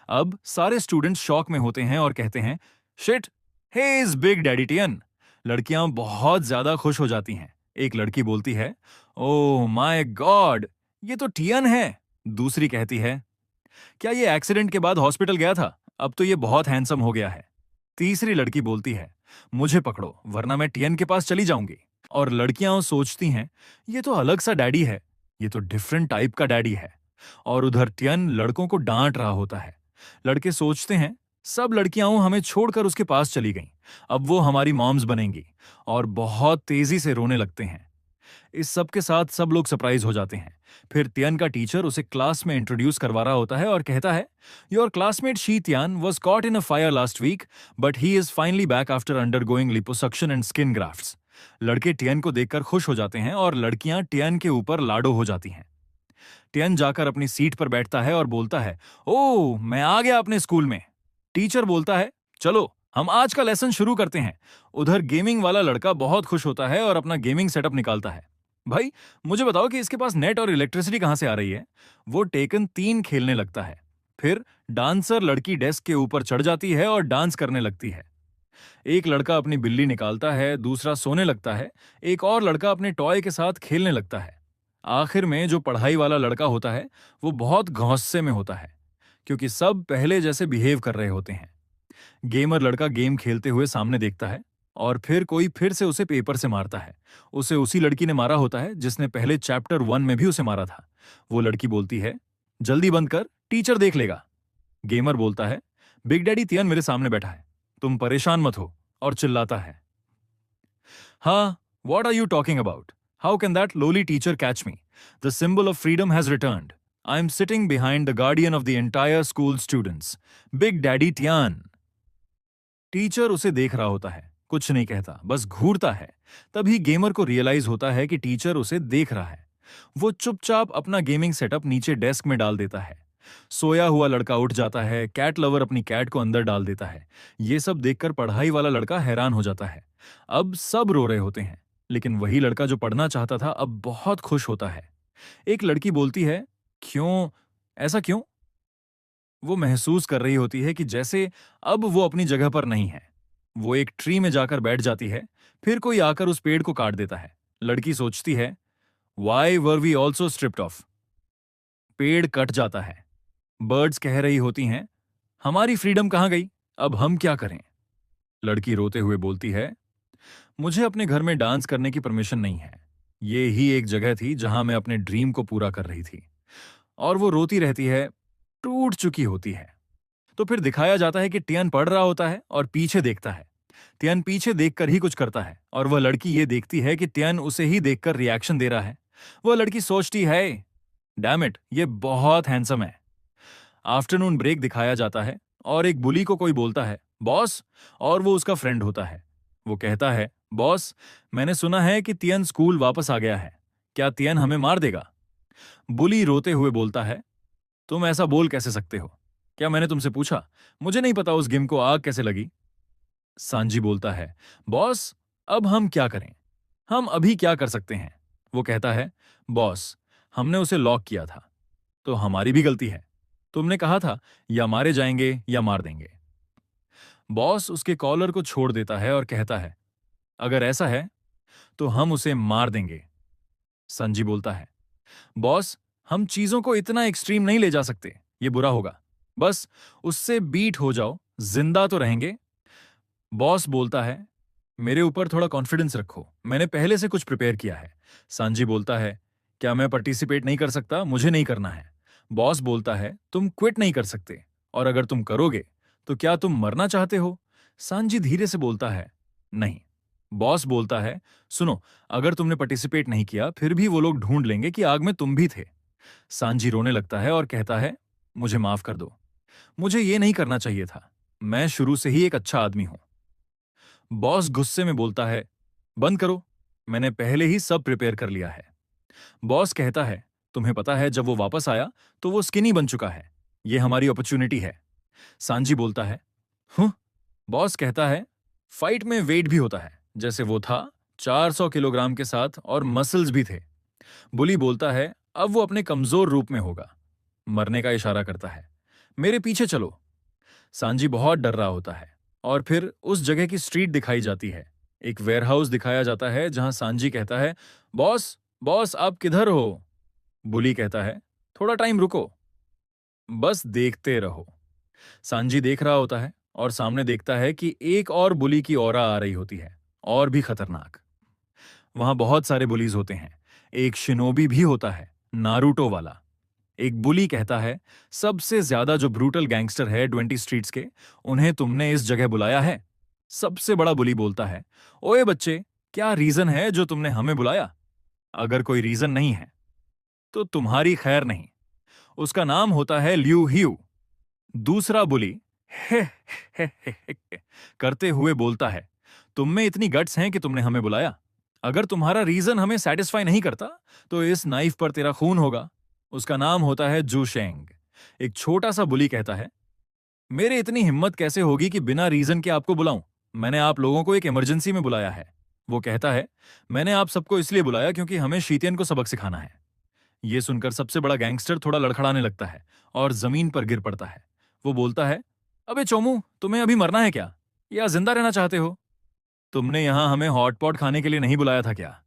अब सारे स्टूडेंट्स शॉक में होते हैं और कहते हैं, shit, he is big daddy टियन। लड़कियां बहुत ज्यादा खुश हो जाती हैं। एक लड़की बोलती है, ओह माय गॉड, ये तो टियन है। दूसरी कहती है, क्या ये एक्सीडेंट के बाद हॉस्पिटल गया था? अब तो ये बहुत हैंडसम हो गया है। तीसरी लड़की बोलती है, मुझे पकड़ो वरना मैं टियन के पास चली जाऊंगी। और लड़कियां सोचती हैं, ये तो अलग सा डैडी है, ये तो डिफरेंट टाइप का डैडी है। और उधर टियन लड़कों को डांट रहा होता है। लड़के सोचते हैं, सब लड़कियां हमें छोड़कर उसके पास चली गईं, अब वो हमारी मॉम्स बनेंगी, और बहुत तेजी से रोने लगते हैं। इस सब के साथ सब लोग सरप्राइज हो जाते हैं। फिर तियन का टीचर उसे क्लास में इंट्रोड्यूस करवा रहा होता है और कहता है, your classmate Shi Tian was caught in a fire last week, but he is finally back after undergoing liposuction and skin grafts. लड़के टियन को देखकर खुश हो जाते हैं और लड़कियां टियन के ऊपर लाडो हो जाती हैं। टियन जाकर अपनी सीट पर बैठता है और बोलता है, ओह मैं आ गया अपने स्कूल में। टीचर बोलता है, चलो हम आज का लेसन शुरू करते हैं। उधर गेमिंग वाला लड़का बहुत खुश होता है और अपना गेमिंग सेटअप निकालता है। भाई मुझे बताओ कि इसके पास नेट और इलेक्ट्रिसिटी कहां से आ रही है? वो टेकन 3 खेलने लगता है। फिर डांसर लड़की डेस्क के ऊपर चढ़ जाती है और डांस करने लगती है। एक लड़का अपनी बिल्ली निकालता है, दूसरा सोने लगता है, एक और लड़का अपने टॉय के साथ खेलने लगता है। आखिर में जो पढ़ाई वाला लड़का होता है वो बहुत गुस्से में होता है, क्योंकि सब पहले जैसे बिहेव कर रहे होते हैं। गेमर लड़का गेम खेलते हुए सामने देखता है और फिर कोई फिर से उसे पेपर से मारता है। उसे उसी लड़की ने मारा होता है जिसने पहले चैप्टर 1 में भी उसे मारा था। वो लड़की बोलती है, जल्दी बंद कर, टीचर देख लेगा। गेमर बोलता है, बिग डैडी तियन मेरे सामने बैठा है, तुम परेशान मत हो, और चिल्लाता है, हाँ, what are you talking about? How can that lowly teacher catch me? The symbol of freedom has returned. I am sitting behind the guardian of the entire school students, Big Daddy Tian. Teacher उसे देख रहा होता है, कुछ नहीं कहता, बस घूरता है। तभी गेमर को रियलाइज होता है कि टीचर उसे देख रहा है। वो चुपचाप अपना गेमिंग सेटअप नीचे डेस्क में डाल देता है। सोया हुआ लड़का उठ जाता है, कैट लवर अपनी कैट को अंदर डाल देता है। ये सब देखकर पढ़ाई वाला लड़का हैरान हो जाता है। अब सब रो रहे होते हैं, लेकिन वही लड़का जो पढ़ना चाहता था अब बहुत खुश होता है। एक लड़की बोलती है, क्यों, ऐसा क्यों? वो महसूस कर रही होती है कि जैसे अब वो अपनी जगह पर नहीं है। वो एक ट्री में जाकर बैठ जाती है, फिर कोई आकर उस पेड़ को काट देता है। लड़की सोचती है, why were we also stripped off. पेड़ कट जाता है। बर्ड्स कह रही होती हैं, हमारी फ्रीडम कहां गई, अब हम क्या करें? लड़की रोते हुए बोलती है, मुझे अपने घर में डांस करने की परमिशन नहीं है। ये ही एक जगह थी जहां मैं अपने ड्रीम को पूरा कर रही थी। और वो रोती रहती है, टूट चुकी होती है। तो फिर दिखाया जाता है कि टियन पढ़ रहा होता है और पीछे देखता है। टियन पीछे देखकर ही कुछ करता है और वह लड़की ये देखती है कि टियन उसे ही देखकर रिएक्शन दे रहा है। वह लड़की सोचती है, डैम इट, ये बहुत हैंडसम है। आफ्टरनून ब्रेक दिखाया जाता है और एक बुली को कोई बोलता है, बॉस, और वो उसका फ्रेंड होता है। वो कहता है, बॉस, मैंने सुना है कि टियन स्कूल वापस आ गया है, क्या टियन हमें मार देगा? बुली रोते हुए बोलता है, तुम ऐसा बोल कैसे सकते हो? क्या मैंने तुमसे पूछा? मुझे नहीं पता उस गिम को आग कैसे लगी। सांजी बोलता है, बॉस, अब हम क्या करें? हम अभी क्या कर सकते हैं? वो कहता है, बॉस, हमने उसे लॉक किया था, तो हमारी भी गलती है। तुमने कहा था या मारे जाएंगे या मार देंगे। बॉस उसके कॉलर को छोड़ देता है और कहता है, अगर ऐसा है तो हम उसे मार देंगे। संजी बोलता है, बॉस, हम चीजों को इतना एक्सट्रीम नहीं ले जा सकते, ये बुरा होगा। बस उससे बीट हो जाओ, जिंदा तो रहेंगे। बॉस बोलता है, मेरे ऊपर थोड़ा कॉन्फिडेंस रखो, मैंने पहले से कुछ प्रिपेयर किया है। सांजी बोलता है, क्या मैं पार्टिसिपेट नहीं कर सकता? मुझे नहीं करना है। बॉस बोलता है, तुम क्विट नहीं कर सकते, और अगर तुम करोगे तो क्या तुम मरना चाहते हो? सांजी धीरे से बोलता है, नहीं। बॉस बोलता है, सुनो, अगर तुमने पार्टिसिपेट नहीं किया फिर भी वो लोग ढूंढ लेंगे कि आग में तुम भी थे। सांजी रोने लगता है और कहता है, मुझे माफ कर दो, मुझे ये नहीं करना चाहिए था। मैं शुरू से ही एक अच्छा आदमी हूं। बॉस गुस्से में बोलता है, बंद करो, मैंने पहले ही सब प्रिपेयर कर लिया है। बॉस कहता है, तुम्हें पता है जब वो वापस आया तो वो स्किनी बन चुका है। ये हमारी अपॉर्चुनिटी है। सांजी बोलता है, हूं। बॉस कहता है, फाइट में वेट भी होता है, जैसे वो था 400 किलोग्राम के साथ और मसल्स भी थे। बुली बोलता है, अब वो अपने कमजोर रूप में होगा। मरने का इशारा करता है, मेरे पीछे चलो। सांजी बहुत डर रहा होता है और फिर उस जगह की स्ट्रीट दिखाई जाती है। एक वेयरहाउस दिखाया जाता है जहां सांजी कहता है, बॉस, बॉस आप किधर हो? बुली कहता है, थोड़ा टाइम रुको, बस देखते रहो। सांजी देख रहा होता है और सामने देखता है कि एक और बुली की ऑरा आ रही होती है, और भी खतरनाक। वहां बहुत सारे बुलीज होते हैं। एक शिनोबी भी होता है, नारुतो वाला। एक बुली कहता है, सबसे ज्यादा जो ब्रूटल गैंगस्टर है 20 स्ट्रीट्स के, उन्हें तुमने इस जगह बुलाया है। सबसे बड़ा बुली बोलता है, ओए बच्चे, क्या रीजन है जो तुमने हमें बुलाया? अगर कोई रीजन नहीं है तो तुम्हारी खैर नहीं। उसका नाम होता है ल्यू ह्यू। दूसरा बुली हे, हे, हे, हे, करते हुए बोलता है, तुम में इतनी गट्स हैं कि तुमने हमें बुलाया। अगर तुम्हारा रीजन हमें सेटिस्फाई नहीं करता तो इस नाइफ पर तेरा खून होगा। उसका नाम होता है जू शेंग। एक छोटा सा बुली कहता है, मेरे इतनी हिम्मत कैसे होगी कि बिना रीजन के आपको बुलाऊं? मैंने आप लोगों को एक इमरजेंसी में बुलाया है। वो कहता है, मैंने आप सबको इसलिए बुलाया क्योंकि हमें शीतियन को सबक सिखाना है। यह सुनकर सबसे बड़ा गैंगस्टर थोड़ा लड़खड़ाने लगता है और जमीन पर गिर पड़ता है। वो बोलता है, अबे चोमू, तुम्हें अभी मरना है क्या, या जिंदा रहना चाहते हो? तुमने यहां हमें हॉटपॉट खाने के लिए नहीं बुलाया था क्या?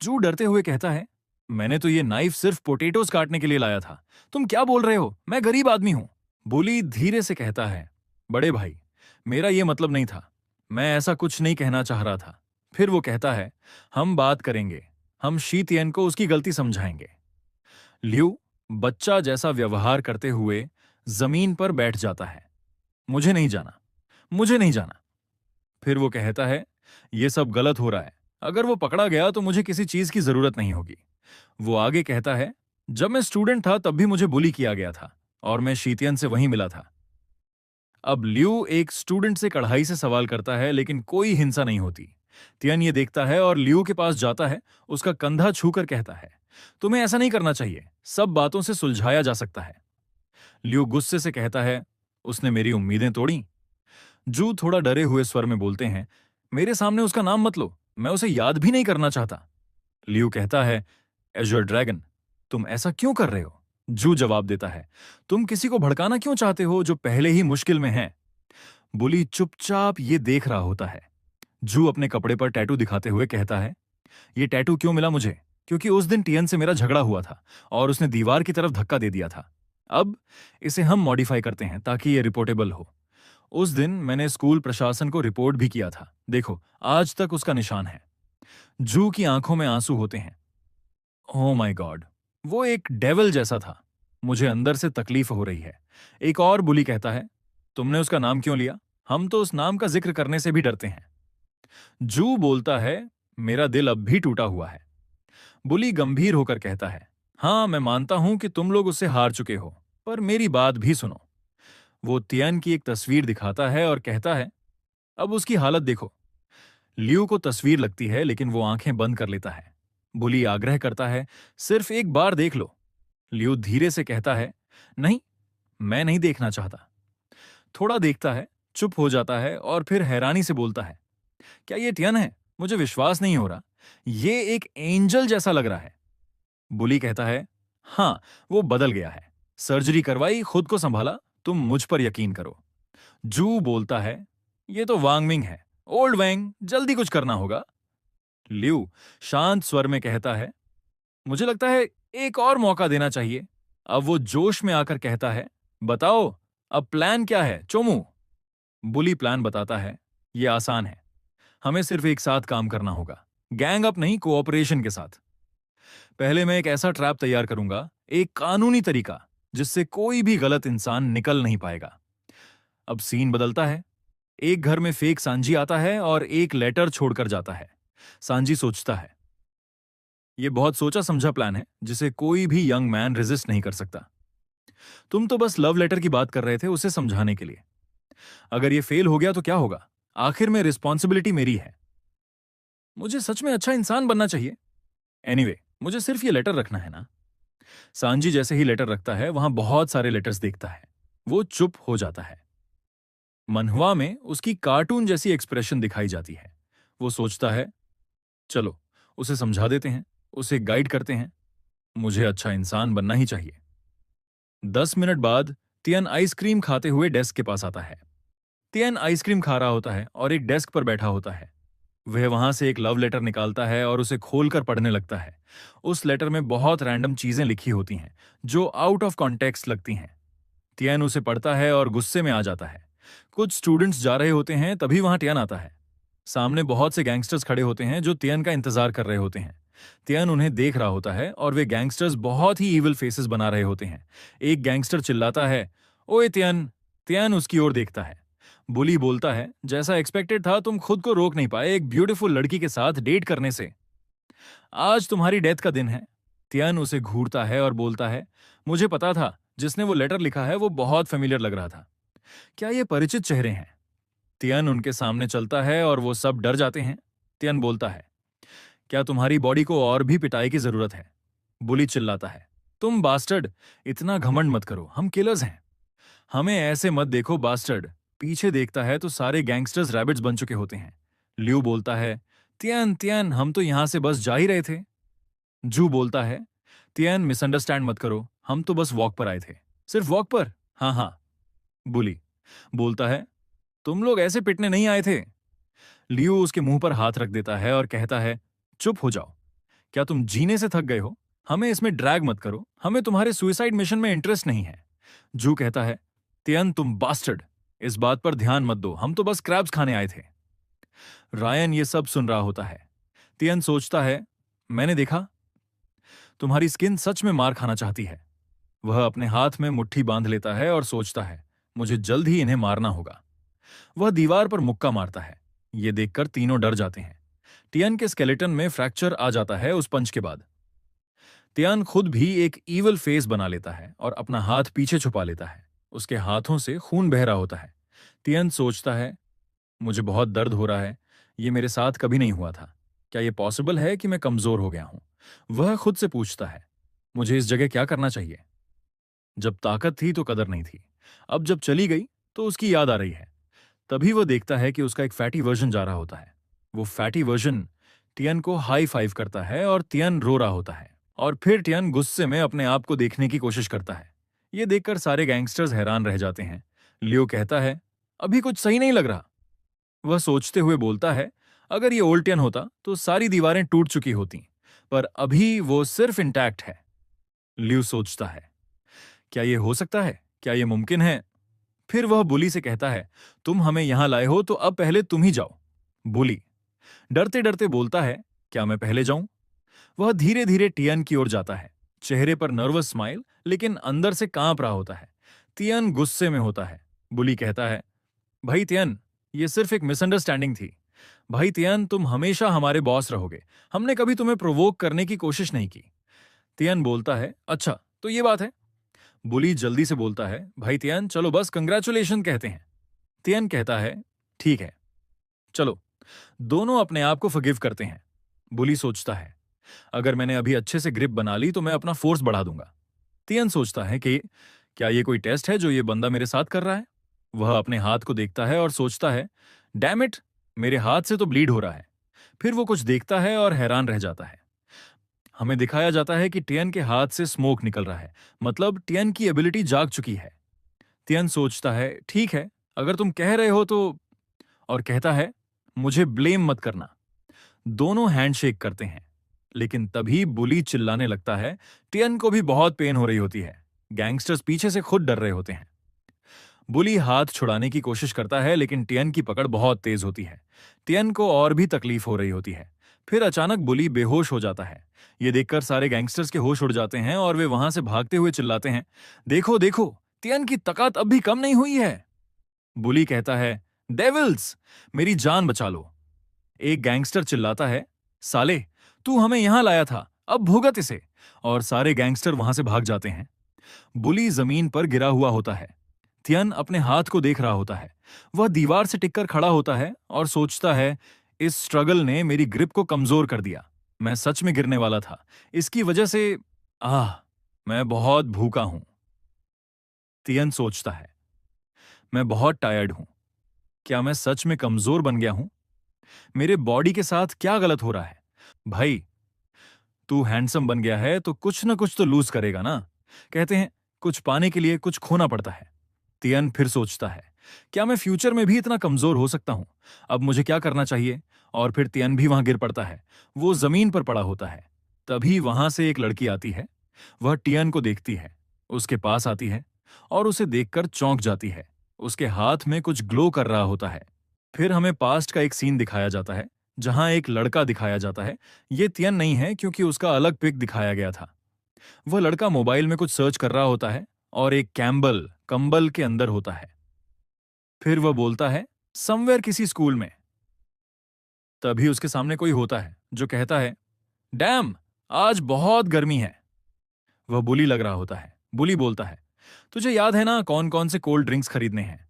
जू डरते हुए कहता है, मैंने तो ये नाइफ सिर्फ पोटेटोज काटने के लिए लाया था। तुम क्या बोल रहे हो? मैं गरीब आदमी हूं। बुली धीरे से कहता है, बड़े भाई, मेरा ये मतलब नहीं था। मैं ऐसा कुछ नहीं कहना चाह रहा था। फिर वो कहता है, हम बात करेंगे, हम शीतियन को उसकी गलती समझाएंगे। ल्यू बच्चा जैसा व्यवहार करते हुए जमीन पर बैठ जाता है। मुझे नहीं जाना, मुझे नहीं जाना। फिर वो कहता है, यह सब गलत हो रहा है। अगर वो पकड़ा गया तो मुझे किसी चीज की जरूरत नहीं होगी। वो आगे कहता है, जब मैं स्टूडेंट था तब भी मुझे बुली किया गया था और मैं शीतियन से वहीं मिला था। अब ल्यू एक स्टूडेंट से कढ़ाई से सवाल करता है लेकिन कोई हिंसा नहीं होती। तियन ये देखता है और ल्यू के पास जाता है, उसका कंधा छूकर कहता है, तुम्हें ऐसा नहीं करना चाहिए, सब बातों से सुलझाया जा सकता है। ल्यू गुस्से से कहता है, उसने मेरी उम्मीदें तोड़ी। जू थोड़ा डरे हुए स्वर में बोलते हैं, मेरे सामने उसका नाम मत लो, मैं उसे याद भी नहीं करना चाहता। ल्यू कहता है, एज़्योर ड्रैगन, तुम ऐसा क्यों कर रहे हो? जू जवाब देता है, तुम किसी को भड़काना क्यों चाहते हो जो पहले ही मुश्किल में है? बुली चुपचाप ये देख रहा होता है। जू अपने कपड़े पर टैटू दिखाते हुए कहता है, ये टैटू क्यों मिला मुझे? क्योंकि उस दिन टियन से मेरा झगड़ा हुआ था और उसने दीवार की तरफ धक्का दे दिया था। अब इसे हम मॉडिफाई करते हैं ताकि ये रिपोर्टेबल हो। उस दिन मैंने स्कूल प्रशासन को रिपोर्ट भी किया था। देखो, आज तक उसका निशान है। जू की आंखों में आंसू होते हैं। ओह माय गॉड, वो एक डेविल जैसा था। मुझे अंदर से तकलीफ हो रही है। एक और बुली कहता है, तुमने उसका नाम क्यों लिया? हम तो उस नाम का जिक्र करने से भी डरते हैं। जू बोलता है, मेरा दिल अब भी टूटा हुआ है। बुली गंभीर होकर कहता है, हाँ मैं मानता हूं कि तुम लोग उससे हार चुके हो, पर मेरी बात भी सुनो। वो तियन की एक तस्वीर दिखाता है और कहता है, अब उसकी हालत देखो। लियू को तस्वीर लगती है लेकिन वो आंखें बंद कर लेता है। बुली आग्रह करता है, सिर्फ एक बार देख लो। लियू धीरे से कहता है, नहीं, मैं नहीं देखना चाहता। थोड़ा देखता है, चुप हो जाता है और फिर हैरानी से बोलता है, क्या ये टियन है? मुझे विश्वास नहीं हो रहा, ये एक एंजल जैसा लग रहा है। बुली कहता है, हाँ, वो बदल गया है। सर्जरी करवाई, खुद को संभाला, तुम मुझ पर यकीन करो। जू बोलता है, ये तो वांग मिंग है, ओल्ड वैंग, जल्दी कुछ करना होगा। लियू शांत स्वर में कहता है, मुझे लगता है एक और मौका देना चाहिए। अब वो जोश में आकर कहता है, बताओ अब प्लान क्या है चोमू? बुली प्लान बताता है, ये आसान है, हमें सिर्फ एक साथ काम करना होगा, गैंग अप नहीं, कोऑपरेशन के साथ। पहले मैं एक ऐसा ट्रैप तैयार करूंगा, एक कानूनी तरीका जिससे कोई भी गलत इंसान निकल नहीं पाएगा। अब सीन बदलता है। एक घर में फेक सांजी आता है और एक लेटर छोड़कर जाता है। सांजी सोचता है, ये बहुत सोचा समझा प्लान है जिसे कोई भी यंग मैन रेजिस्ट नहीं कर सकता। तुम तो बस लव लेटर की बात कर रहे थे उसे समझाने के लिए। अगर ये फेल हो गया तो क्या होगा? आखिर में रिस्पॉन्सिबिलिटी मेरी है। मुझे सच में अच्छा इंसान बनना चाहिए। एनीवे, मुझे सिर्फ ये लेटर रखना है ना। सांजी जैसे ही लेटर रखता है वहां बहुत सारे लेटर्स देखता है। वो चुप हो जाता है। मनहुआ में उसकी कार्टून जैसी एक्सप्रेशन दिखाई जाती है। वो सोचता है, चलो उसे समझा देते हैं, उसे गाइड करते हैं। मुझे अच्छा इंसान बनना ही चाहिए। 10 मिनट बाद तियन आइसक्रीम खाते हुए डेस्क के पास आता है। तियन आइसक्रीम खा रहा होता है और एक डेस्क पर बैठा होता है। वह वहां से एक लव लेटर निकालता है और उसे खोलकर पढ़ने लगता है। उस लेटर में बहुत रैंडम चीजें लिखी होती हैं जो आउट ऑफ कॉन्टेक्स्ट लगती हैं। तियन उसे पढ़ता है और गुस्से में आ जाता है। कुछ स्टूडेंट्स जा रहे होते हैं तभी वहां तियन आता है। सामने बहुत से गैंगस्टर्स खड़े होते हैं जो तियन का इंतजार कर रहे होते हैं। तियन उन्हें देख रहा होता है और वे गैंगस्टर्स बहुत ही ईविल फेसेस बना रहे होते हैं। एक गैंगस्टर चिल्लाता है, ओए तियन। तियन उसकी ओर देखता है। बुली बोलता है, जैसा एक्सपेक्टेड था तुम खुद को रोक नहीं पाए एक ब्यूटीफुल लड़की के साथ डेट करने से। आज तुम्हारी डेथ का दिन है। तियन उसे घूरता है और बोलता है, मुझे पता था जिसने वो लेटर लिखा है वो बहुत फेमिलियर लग रहा था। क्या ये परिचित चेहरे हैं? तियन उनके सामने चलता है और वो सब डर जाते हैं। तियन बोलता है, क्या तुम्हारी बॉडी को और भी पिटाई की जरूरत है? बुली चिल्लाता है, तुम बास्टर्ड, इतना घमंड मत करो, हम किलर्स हैं। हमें ऐसे मत देखो बास्टर्ड। पीछे देखता है तो सारे गैंगस्टर्स रैबिट्स बन चुके होते हैं। ल्यू बोलता है, तियन तियन हम तो यहां से बस जा ही रहे थे। जू बोलता है, तियन मिसअंडरस्टैंड मत करो, हम तो बस वॉक पर आए थे। सिर्फ वॉक पर? हाँ हाँ। बुली बोलता है, तुम लोग ऐसे पिटने नहीं आए थे। लियो उसके मुंह पर हाथ रख देता है और कहता है, चुप हो जाओ। क्या तुम जीने से थक गए हो? हमें इसमें ड्रैग मत करो, हमें तुम्हारे सुइसाइड मिशन में इंटरेस्ट नहीं है। जू कहता है, तियन तुम बास्टर्ड, इस बात पर ध्यान मत दो, हम तो बस क्रैब्स खाने आए थे। रायन ये सब सुन रहा होता है। तियन सोचता है, मैंने देखा, तुम्हारी स्किन सच में मार खाना चाहती है। वह अपने हाथ में मुट्ठी बांध लेता है और सोचता है, मुझे जल्द ही इन्हें मारना होगा। वह दीवार पर मुक्का मारता है। ये देखकर तीनों डर जाते हैं। तियन के स्केलेटन में फ्रैक्चर आ जाता है उस पंच के बाद। तियन खुद भी एक ईवल फेस बना लेता है और अपना हाथ पीछे छुपा लेता है। उसके हाथों से खून बह रहा होता है। तियन सोचता है, मुझे बहुत दर्द हो रहा है, ये मेरे साथ कभी नहीं हुआ था। क्या यह पॉसिबल है कि मैं कमजोर हो गया हूं? वह खुद से पूछता है, मुझे इस जगह क्या करना चाहिए? जब ताकत थी तो कदर नहीं थी, अब जब चली गई तो उसकी याद आ रही है। तभी वो देखता है कि उसका एक फैटी वर्जन जा रहा होता है। वो फैटी वर्जन टियन को हाई फाइव करता है और टियन रो रहा होता है। और फिर टियन गुस्से में अपने आप को देखने की कोशिश करता है। ये देखकर सारे गैंगस्टर्स हैरान रह जाते हैं। लियो कहता है, अभी कुछ सही नहीं लग रहा। वह सोचते हुए बोलता है, अगर ये ओल्ड टियन होता तो सारी दीवारें टूट चुकी होती, पर अभी वो सिर्फ इंटैक्ट है। लियो सोचता है, क्या ये हो सकता है? क्या ये मुमकिन है? फिर वह बुली से कहता है, तुम हमें यहां लाए हो तो अब पहले तुम ही जाओ। बुली डरते डरते बोलता है, क्या मैं पहले जाऊं? वह धीरे धीरे टियन की ओर जाता है। चेहरे पर नर्वस स्माइल, लेकिन अंदर से कांप रहा होता है। टियन गुस्से में होता है। बुली कहता है, भाई टियन, ये सिर्फ एक मिसअंडरस्टैंडिंग थी। भाई टियन, तुम हमेशा हमारे बॉस रहोगे, हमने कभी तुम्हें प्रोवोक करने की कोशिश नहीं की। टियन बोलता है, अच्छा तो ये बात है। बुली जल्दी से बोलता है, भाई टियन चलो बस कंग्रेचुलेशन कहते हैं। टियन कहता है, ठीक है चलो। दोनों अपने आप को फॉरगिव करते हैं। बुली सोचता है, अगर मैंने अभी अच्छे से ग्रिप बना ली तो मैं अपना फोर्स बढ़ा दूंगा। टियन सोचता है कि क्या ये कोई टेस्ट है जो ये बंदा मेरे साथ कर रहा है? वह अपने हाथ को देखता है और सोचता है, डैम इट, मेरे हाथ से तो ब्लीड हो रहा है। फिर वो कुछ देखता है और हैरान रह जाता है। हमें दिखाया जाता है कि टियन के हाथ से स्मोक निकल रहा है, मतलब टियन की एबिलिटी जाग चुकी है। टियन सोचता है, ठीक है अगर तुम कह रहे हो तो, और कहता है, मुझे ब्लेम मत करना। दोनों हैंडशेक करते हैं, लेकिन तभी बुली चिल्लाने लगता है। टियन को भी बहुत पेन हो रही होती है। गैंगस्टर्स पीछे से खुद डर रहे होते हैं। बुली हाथ छुड़ाने की कोशिश करता है, लेकिन टियन की पकड़ बहुत तेज होती है। टियन को और भी तकलीफ हो रही होती है। फिर अचानक बुली बेहोश हो जाता है। ये देखकर सारे गैंगस्टर्स के होश उड़ जाते हैं और वे वहां से भागते हुए चिल्लाते हैं, देखो देखो, टियन की ताकत अब भी कम नहीं हुई है। बुली कहता है, डेविल्स, मेरी जान बचा लो। एक गैंगस्टर चिल्लाता है, साले, तू हमें यहां लाया था, अब भुगत इसे। और सारे गैंगस्टर वहां से भाग जाते हैं। बुली जमीन पर गिरा हुआ होता है। तियन अपने हाथ को देख रहा होता है। वह दीवार से टिककर खड़ा होता है और सोचता है, इस स्ट्रगल ने मेरी ग्रिप को कमजोर कर दिया। मैं सच में गिरने वाला था। इसकी वजह से आह, मैं बहुत भूखा हूं। तियन सोचता है, मैं बहुत टायर्ड हूं। क्या मैं सच में कमजोर बन गया हूं? मेरे बॉडी के साथ क्या गलत हो रहा है? भाई, तू हैंडसम बन गया है तो कुछ ना कुछ तो लूज करेगा ना। कहते हैं, कुछ पाने के लिए कुछ खोना पड़ता है। तियन फिर सोचता है, क्या मैं फ्यूचर में भी इतना कमजोर हो सकता हूं? अब मुझे क्या करना चाहिए? और फिर तियन भी वहां गिर पड़ता है। वो जमीन पर पड़ा होता है। तभी वहां से एक लड़की आती है। वह टियन को देखती है, उसके पास आती है और उसे देखकर चौंक जाती है। उसके हाथ में कुछ ग्लो कर रहा होता है। फिर हमें पास्ट का एक सीन दिखाया जाता है, जहां एक लड़का दिखाया जाता है। ये तियन नहीं है, क्योंकि उसका अलग पिक दिखाया गया था। वह लड़का मोबाइल में कुछ सर्च कर रहा होता है और एक कैम्बल कंबल के अंदर होता है। फिर वह बोलता है, समवेयर किसी स्कूल में। तभी उसके सामने कोई होता है जो कहता है, डैम, आज बहुत गर्मी है। वह बुली लग रहा होता है। बुली बोलता है, तुझे याद है ना कौन कौन से कोल्ड ड्रिंक्स खरीदने हैं?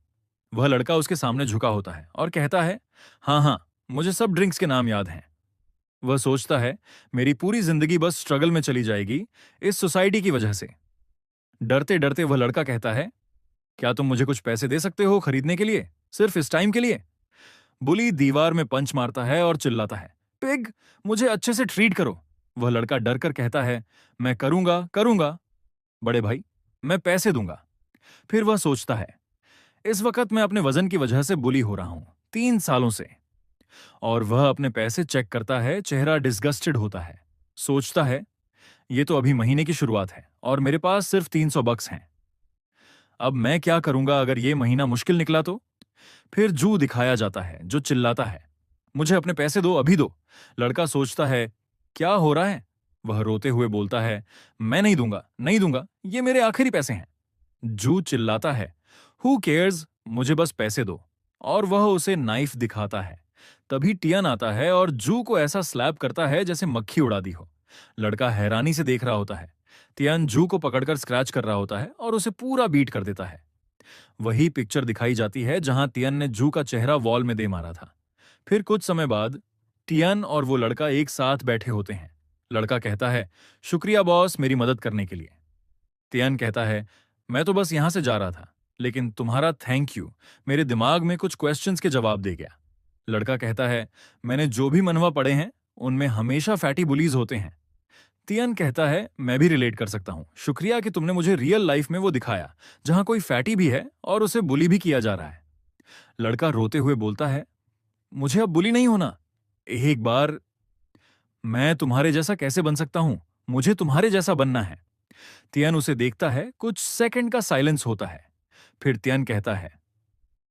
वह लड़का उसके सामने झुका होता है और कहता है, हाँ हाँ, मुझे सब ड्रिंक्स के नाम याद हैं। वह सोचता है, मेरी पूरी जिंदगी बस स्ट्रगल में चली जाएगी इस सोसाइटी की वजह से। डरते डरते वह लड़का कहता है, क्या तुम मुझे कुछ पैसे दे सकते हो खरीदने के लिए, सिर्फ इस टाइम के लिए? बुली दीवार में पंच मारता है और चिल्लाता है, पिग, मुझे अच्छे से ट्रीट करो। वह लड़का डर कर कहता है, मैं करूंगा करूंगा बड़े भाई, मैं पैसे दूंगा। फिर वह सोचता है, इस वक्त मैं अपने वजन की वजह से बुली हो रहा हूं 3 सालों से। और वह अपने पैसे चेक करता है, चेहरा डिस्गस्टेड होता है। सोचता है, ये तो अभी महीने की शुरुआत है और मेरे पास सिर्फ 300 बक्स हैं। अब मैं क्या करूंगा अगर ये महीना मुश्किल निकला तो? फिर जू दिखाया जाता है जो चिल्लाता है, मुझे अपने पैसे दो, अभी दो। लड़का सोचता है, क्या हो रहा है? वह रोते हुए बोलता है, मैं नहीं दूंगा, नहीं दूंगा, ये मेरे आखिरी पैसे हैं। जू चिल्लाता है, हु केयर्स, मुझे बस पैसे दो। और वह उसे नाइफ दिखाता है। तभी टियन आता है और जू को ऐसा स्लैप करता है जैसे मक्खी उड़ा दी हो। लड़का हैरानी से देख रहा होता है। टियन जू को पकड़कर स्क्रैच कर रहा होता है और उसे पूरा बीट कर देता है। वही पिक्चर दिखाई जाती है जहां टियन ने जू का चेहरा वॉल में दे मारा था। फिर कुछ समय बाद टियन और वो लड़का एक साथ बैठे होते हैं। लड़का कहता है, शुक्रिया बॉस, मेरी मदद करने के लिए। टियन कहता है, मैं तो बस यहां से जा रहा था, लेकिन तुम्हारा थैंक यू मेरे दिमाग में कुछ क्वेश्चंस के जवाब दे गया। लड़का कहता है, मैंने जो भी मनवा पढ़े हैं उनमें हमेशा फैटी बुलीज होते हैं। तियन कहता है, मैं भी रिलेट कर सकता हूं, शुक्रिया कि तुमने मुझे रियल लाइफ में वो दिखाया जहां कोई फैटी भी है और उसे बुली भी किया जा रहा है। लड़का रोते हुए बोलता है, मुझे अब बुली नहीं होना। एक बार मैं तुम्हारे जैसा कैसे बन सकता हूं? मुझे तुम्हारे जैसा बनना है। तियन उसे देखता है, कुछ सेकंड का साइलेंस होता है। फिर तियन कहता है,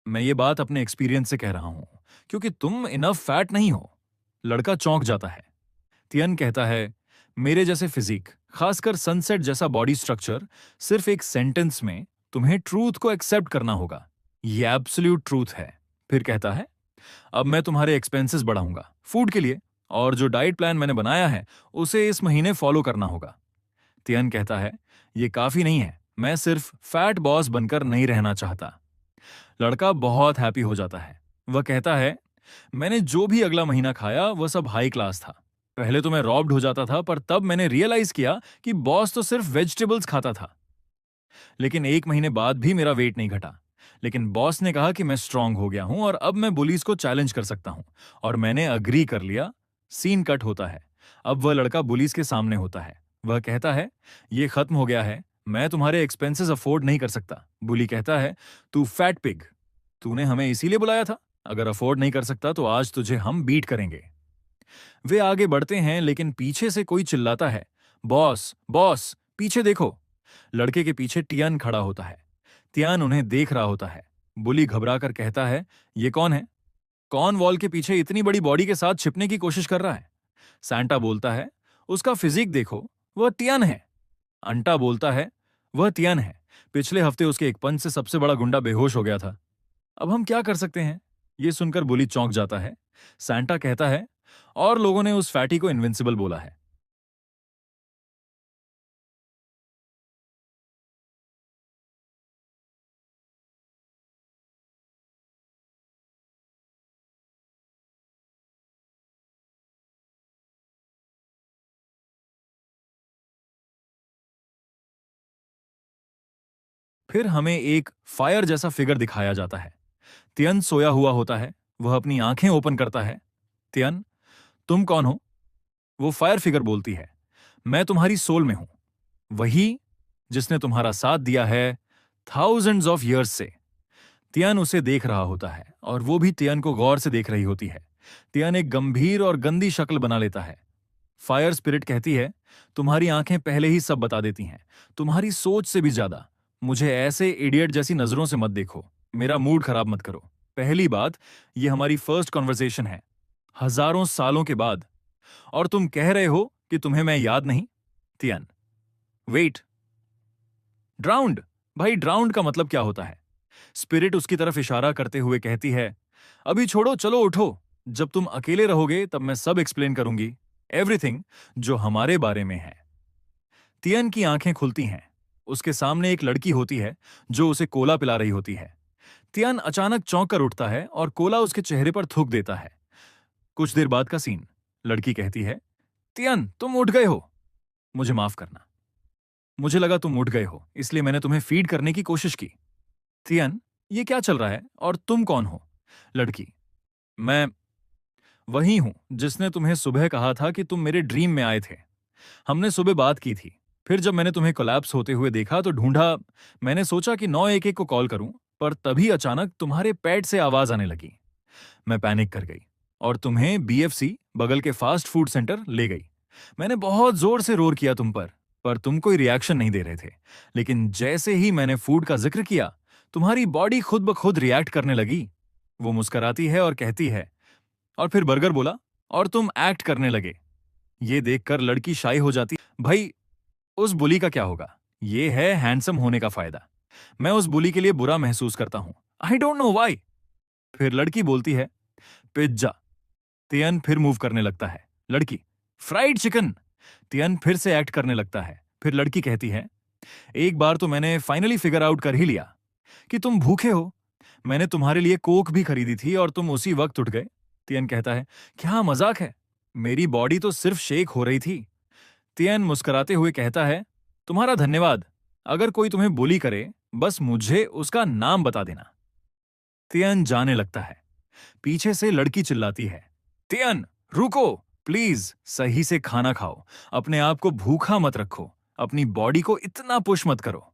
मैं ये बात अपने एक्सपीरियंस से कह रहा हूं, क्योंकि तुम इनफ फैट नहीं हो। लड़का चौंक जाता है। तियन कहता है, मेरे जैसे फिजिक, खासकर सनसेट जैसा बॉडी स्ट्रक्चर, सिर्फ एक सेंटेंस में तुम्हें ट्रूथ को एक्सेप्ट करना होगा। ये एब्सोल्यूट ट्रूथ है। फिर कहता है, अब मैं तुम्हारे एक्सपेंसेस बढ़ाऊंगा फूड के लिए, और जो डाइट प्लान मैंने बनाया है उसे इस महीने फॉलो करना होगा। तियन कहता है, ये काफी नहीं है, मैं सिर्फ फैट बॉस बनकर नहीं रहना चाहता। लड़का बहुत हैप्पी हो जाता है। वह कहता है, मैंने जो भी अगला महीना खाया वह सब हाई क्लास था। पहले तो मैं रॉब्ड हो जाता था, पर तब मैंने रियलाइज किया कि बॉस तो सिर्फ वेजिटेबल्स खाता था। लेकिन 1 महीने बाद भी मेरा वेट नहीं घटा। लेकिन बॉस ने कहा कि मैं स्ट्रांग हो गया हूं और अब मैं बुलीज को चैलेंज कर सकता हूं, और मैंने अग्री कर लिया। सीन कट होता है। अब वह लड़का बुलीज के सामने होता है। वह कहता है, ये खत्म हो गया है, मैं तुम्हारे एक्सपेंसेस अफोर्ड नहीं कर सकता। बुली कहता है, तू फैट पिग, तूने हमें इसीलिए बुलाया था? अगर अफोर्ड नहीं कर सकता तो आज तुझे हम बीट करेंगे। वे आगे बढ़ते हैं, लेकिन पीछे से कोई चिल्लाता है, बॉस बॉस, पीछे देखो। लड़के के पीछे टियान खड़ा होता है। टियान उन्हें देख रहा होता है। बुली घबराकर कहता है, ये कौन है? कौन वॉल के पीछे इतनी बड़ी बॉडी के साथ छिपने की कोशिश कर रहा है? सैंटा बोलता है, उसका फिजिक देखो, वह टियान है। अंटा बोलता है, वह टियान है। पिछले हफ्ते उसके एक पंच से सबसे बड़ा गुंडा बेहोश हो गया था। अब हम क्या कर सकते हैं? ये सुनकर बुली चौंक जाता है। सैंटा कहता है, और लोगों ने उस फैटी को इनविंसिबल बोला है। फिर हमें एक फायर जैसा फिगर दिखाया जाता है। तियन सोया हुआ होता है। वह अपनी आंखें ओपन करता है। तियन, तुम कौन हो? वो फायर फिगर बोलती है, मैं तुम्हारी सोल में हूं, वही जिसने तुम्हारा साथ दिया है थाउजेंड्स ऑफ ईयर्स से। तियन उसे देख रहा होता है और वो भी तियन को गौर से देख रही होती है। तियन एक गंभीर और गंदी शक्ल बना लेता है। फायर स्पिरिट कहती है, तुम्हारी आंखें पहले ही सब बता देती हैं, तुम्हारी सोच से भी ज्यादा। मुझे ऐसे इडियट जैसी नजरों से मत देखो, मेरा मूड खराब मत करो। पहली बात, ये हमारी फर्स्ट कॉन्वर्सेशन है, हजारों सालों के बाद, और तुम कह रहे हो कि तुम्हें मैं याद नहीं। Teeyan, wait, drowned? भाई ड्राउंड का मतलब क्या होता है? स्पिरिट उसकी तरफ इशारा करते हुए कहती है, अभी छोड़ो, चलो उठो। जब तुम अकेले रहोगे तब मैं सब एक्सप्लेन करूंगी, एवरीथिंग जो हमारे बारे में है। तियन की आंखें खुलती हैं। उसके सामने एक लड़की होती है जो उसे कोला पिला रही होती है। तियन अचानक चौंक कर उठता है और कोला उसके चेहरे पर थूक देता है। कुछ देर बाद का सीन। लड़की कहती है, तियन तुम उठ गए हो। मुझे माफ करना, मुझे लगा तुम उठ गए हो, इसलिए मैंने तुम्हें फीड करने की कोशिश की। तियन, ये क्या चल रहा है और तुम कौन हो? लड़की, मैं वही हूं जिसने तुम्हें सुबह कहा था कि तुम मेरे ड्रीम में आए थे। हमने सुबह बात की थी। फिर जब मैंने तुम्हें कोलैप्स होते हुए देखा तो ढूंढा। मैंने सोचा कि 911 को कॉल करूं, पर तभी अचानक तुम्हारे पेट से आवाज आने लगी। मैं पैनिक कर गई और तुम्हें बीएफसी, बगल के फास्ट फूड सेंटर, ले गई। मैंने बहुत जोर से रोर किया तुम पर तुम कोई रिएक्शन नहीं दे रहे थे। लेकिन जैसे ही मैंने फूड का जिक्र किया, तुम्हारी बॉडी खुद ब खुद रिएक्ट करने लगी। वो मुस्कुराती है और कहती है, और फिर बर्गर बोला और तुम एक्ट करने लगे। ये देखकर लड़की शाई हो जाती। भाई, उस बुली का क्या होगा? ये है हैंडसम होने का फायदा। मैं उस बुली के लिए बुरा महसूस करता हूं। I don't know why. फिर लड़की बोलती है, पिज्जा। तियन फिर मूव करने लगता है। लड़की, फ्राइड चिकन। तियन फिर से एक्ट करने लगता है। फिर लड़की कहती है, एक बार तो मैंने फाइनली फिगर आउट कर ही लिया कि तुम भूखे हो। मैंने तुम्हारे लिए कोक भी खरीदी थी और तुम उसी वक्त उठ गए। तियन कहता है, क्या मजाक है? मेरी बॉडी तो सिर्फ शेक हो रही थी। तियन मुस्कुराते हुए कहता है, तुम्हारा धन्यवाद। अगर कोई तुम्हें बुली करे, बस मुझे उसका नाम बता देना। तियन जाने लगता है। पीछे से लड़की चिल्लाती है, तियन रुको, प्लीज सही से खाना खाओ, अपने आप को भूखा मत रखो, अपनी बॉडी को इतना पुश मत करो।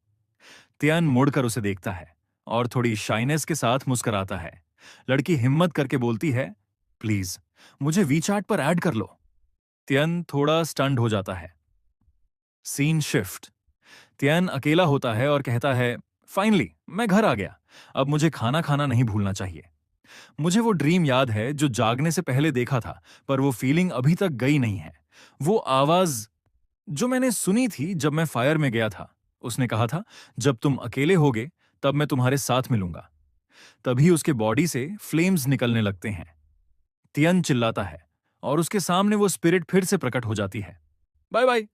तियन मुड़कर उसे देखता है और थोड़ी शाइनेस के साथ मुस्कुराता है। लड़की हिम्मत करके बोलती है, प्लीज मुझे वीचैट पर ऐड कर लो। तियन थोड़ा स्टन्ड हो जाता है। Scene shift. तियन अकेला होता है और कहता है, फाइनली मैं घर आ गया। अब मुझे खाना खाना नहीं भूलना चाहिए। मुझे वो ड्रीम याद है जो जागने से पहले देखा था, पर वो फीलिंग अभी तक गई नहीं है। वो आवाज जो मैंने सुनी थी जब मैं फायर में गया था, उसने कहा था, जब तुम अकेले होगे तब मैं तुम्हारे साथ मिलूंगा। तभी उसके बॉडी से फ्लेम्स निकलने लगते हैं। तियन चिल्लाता है और उसके सामने वो स्पिरिट फिर से प्रकट हो जाती है। Bye bye.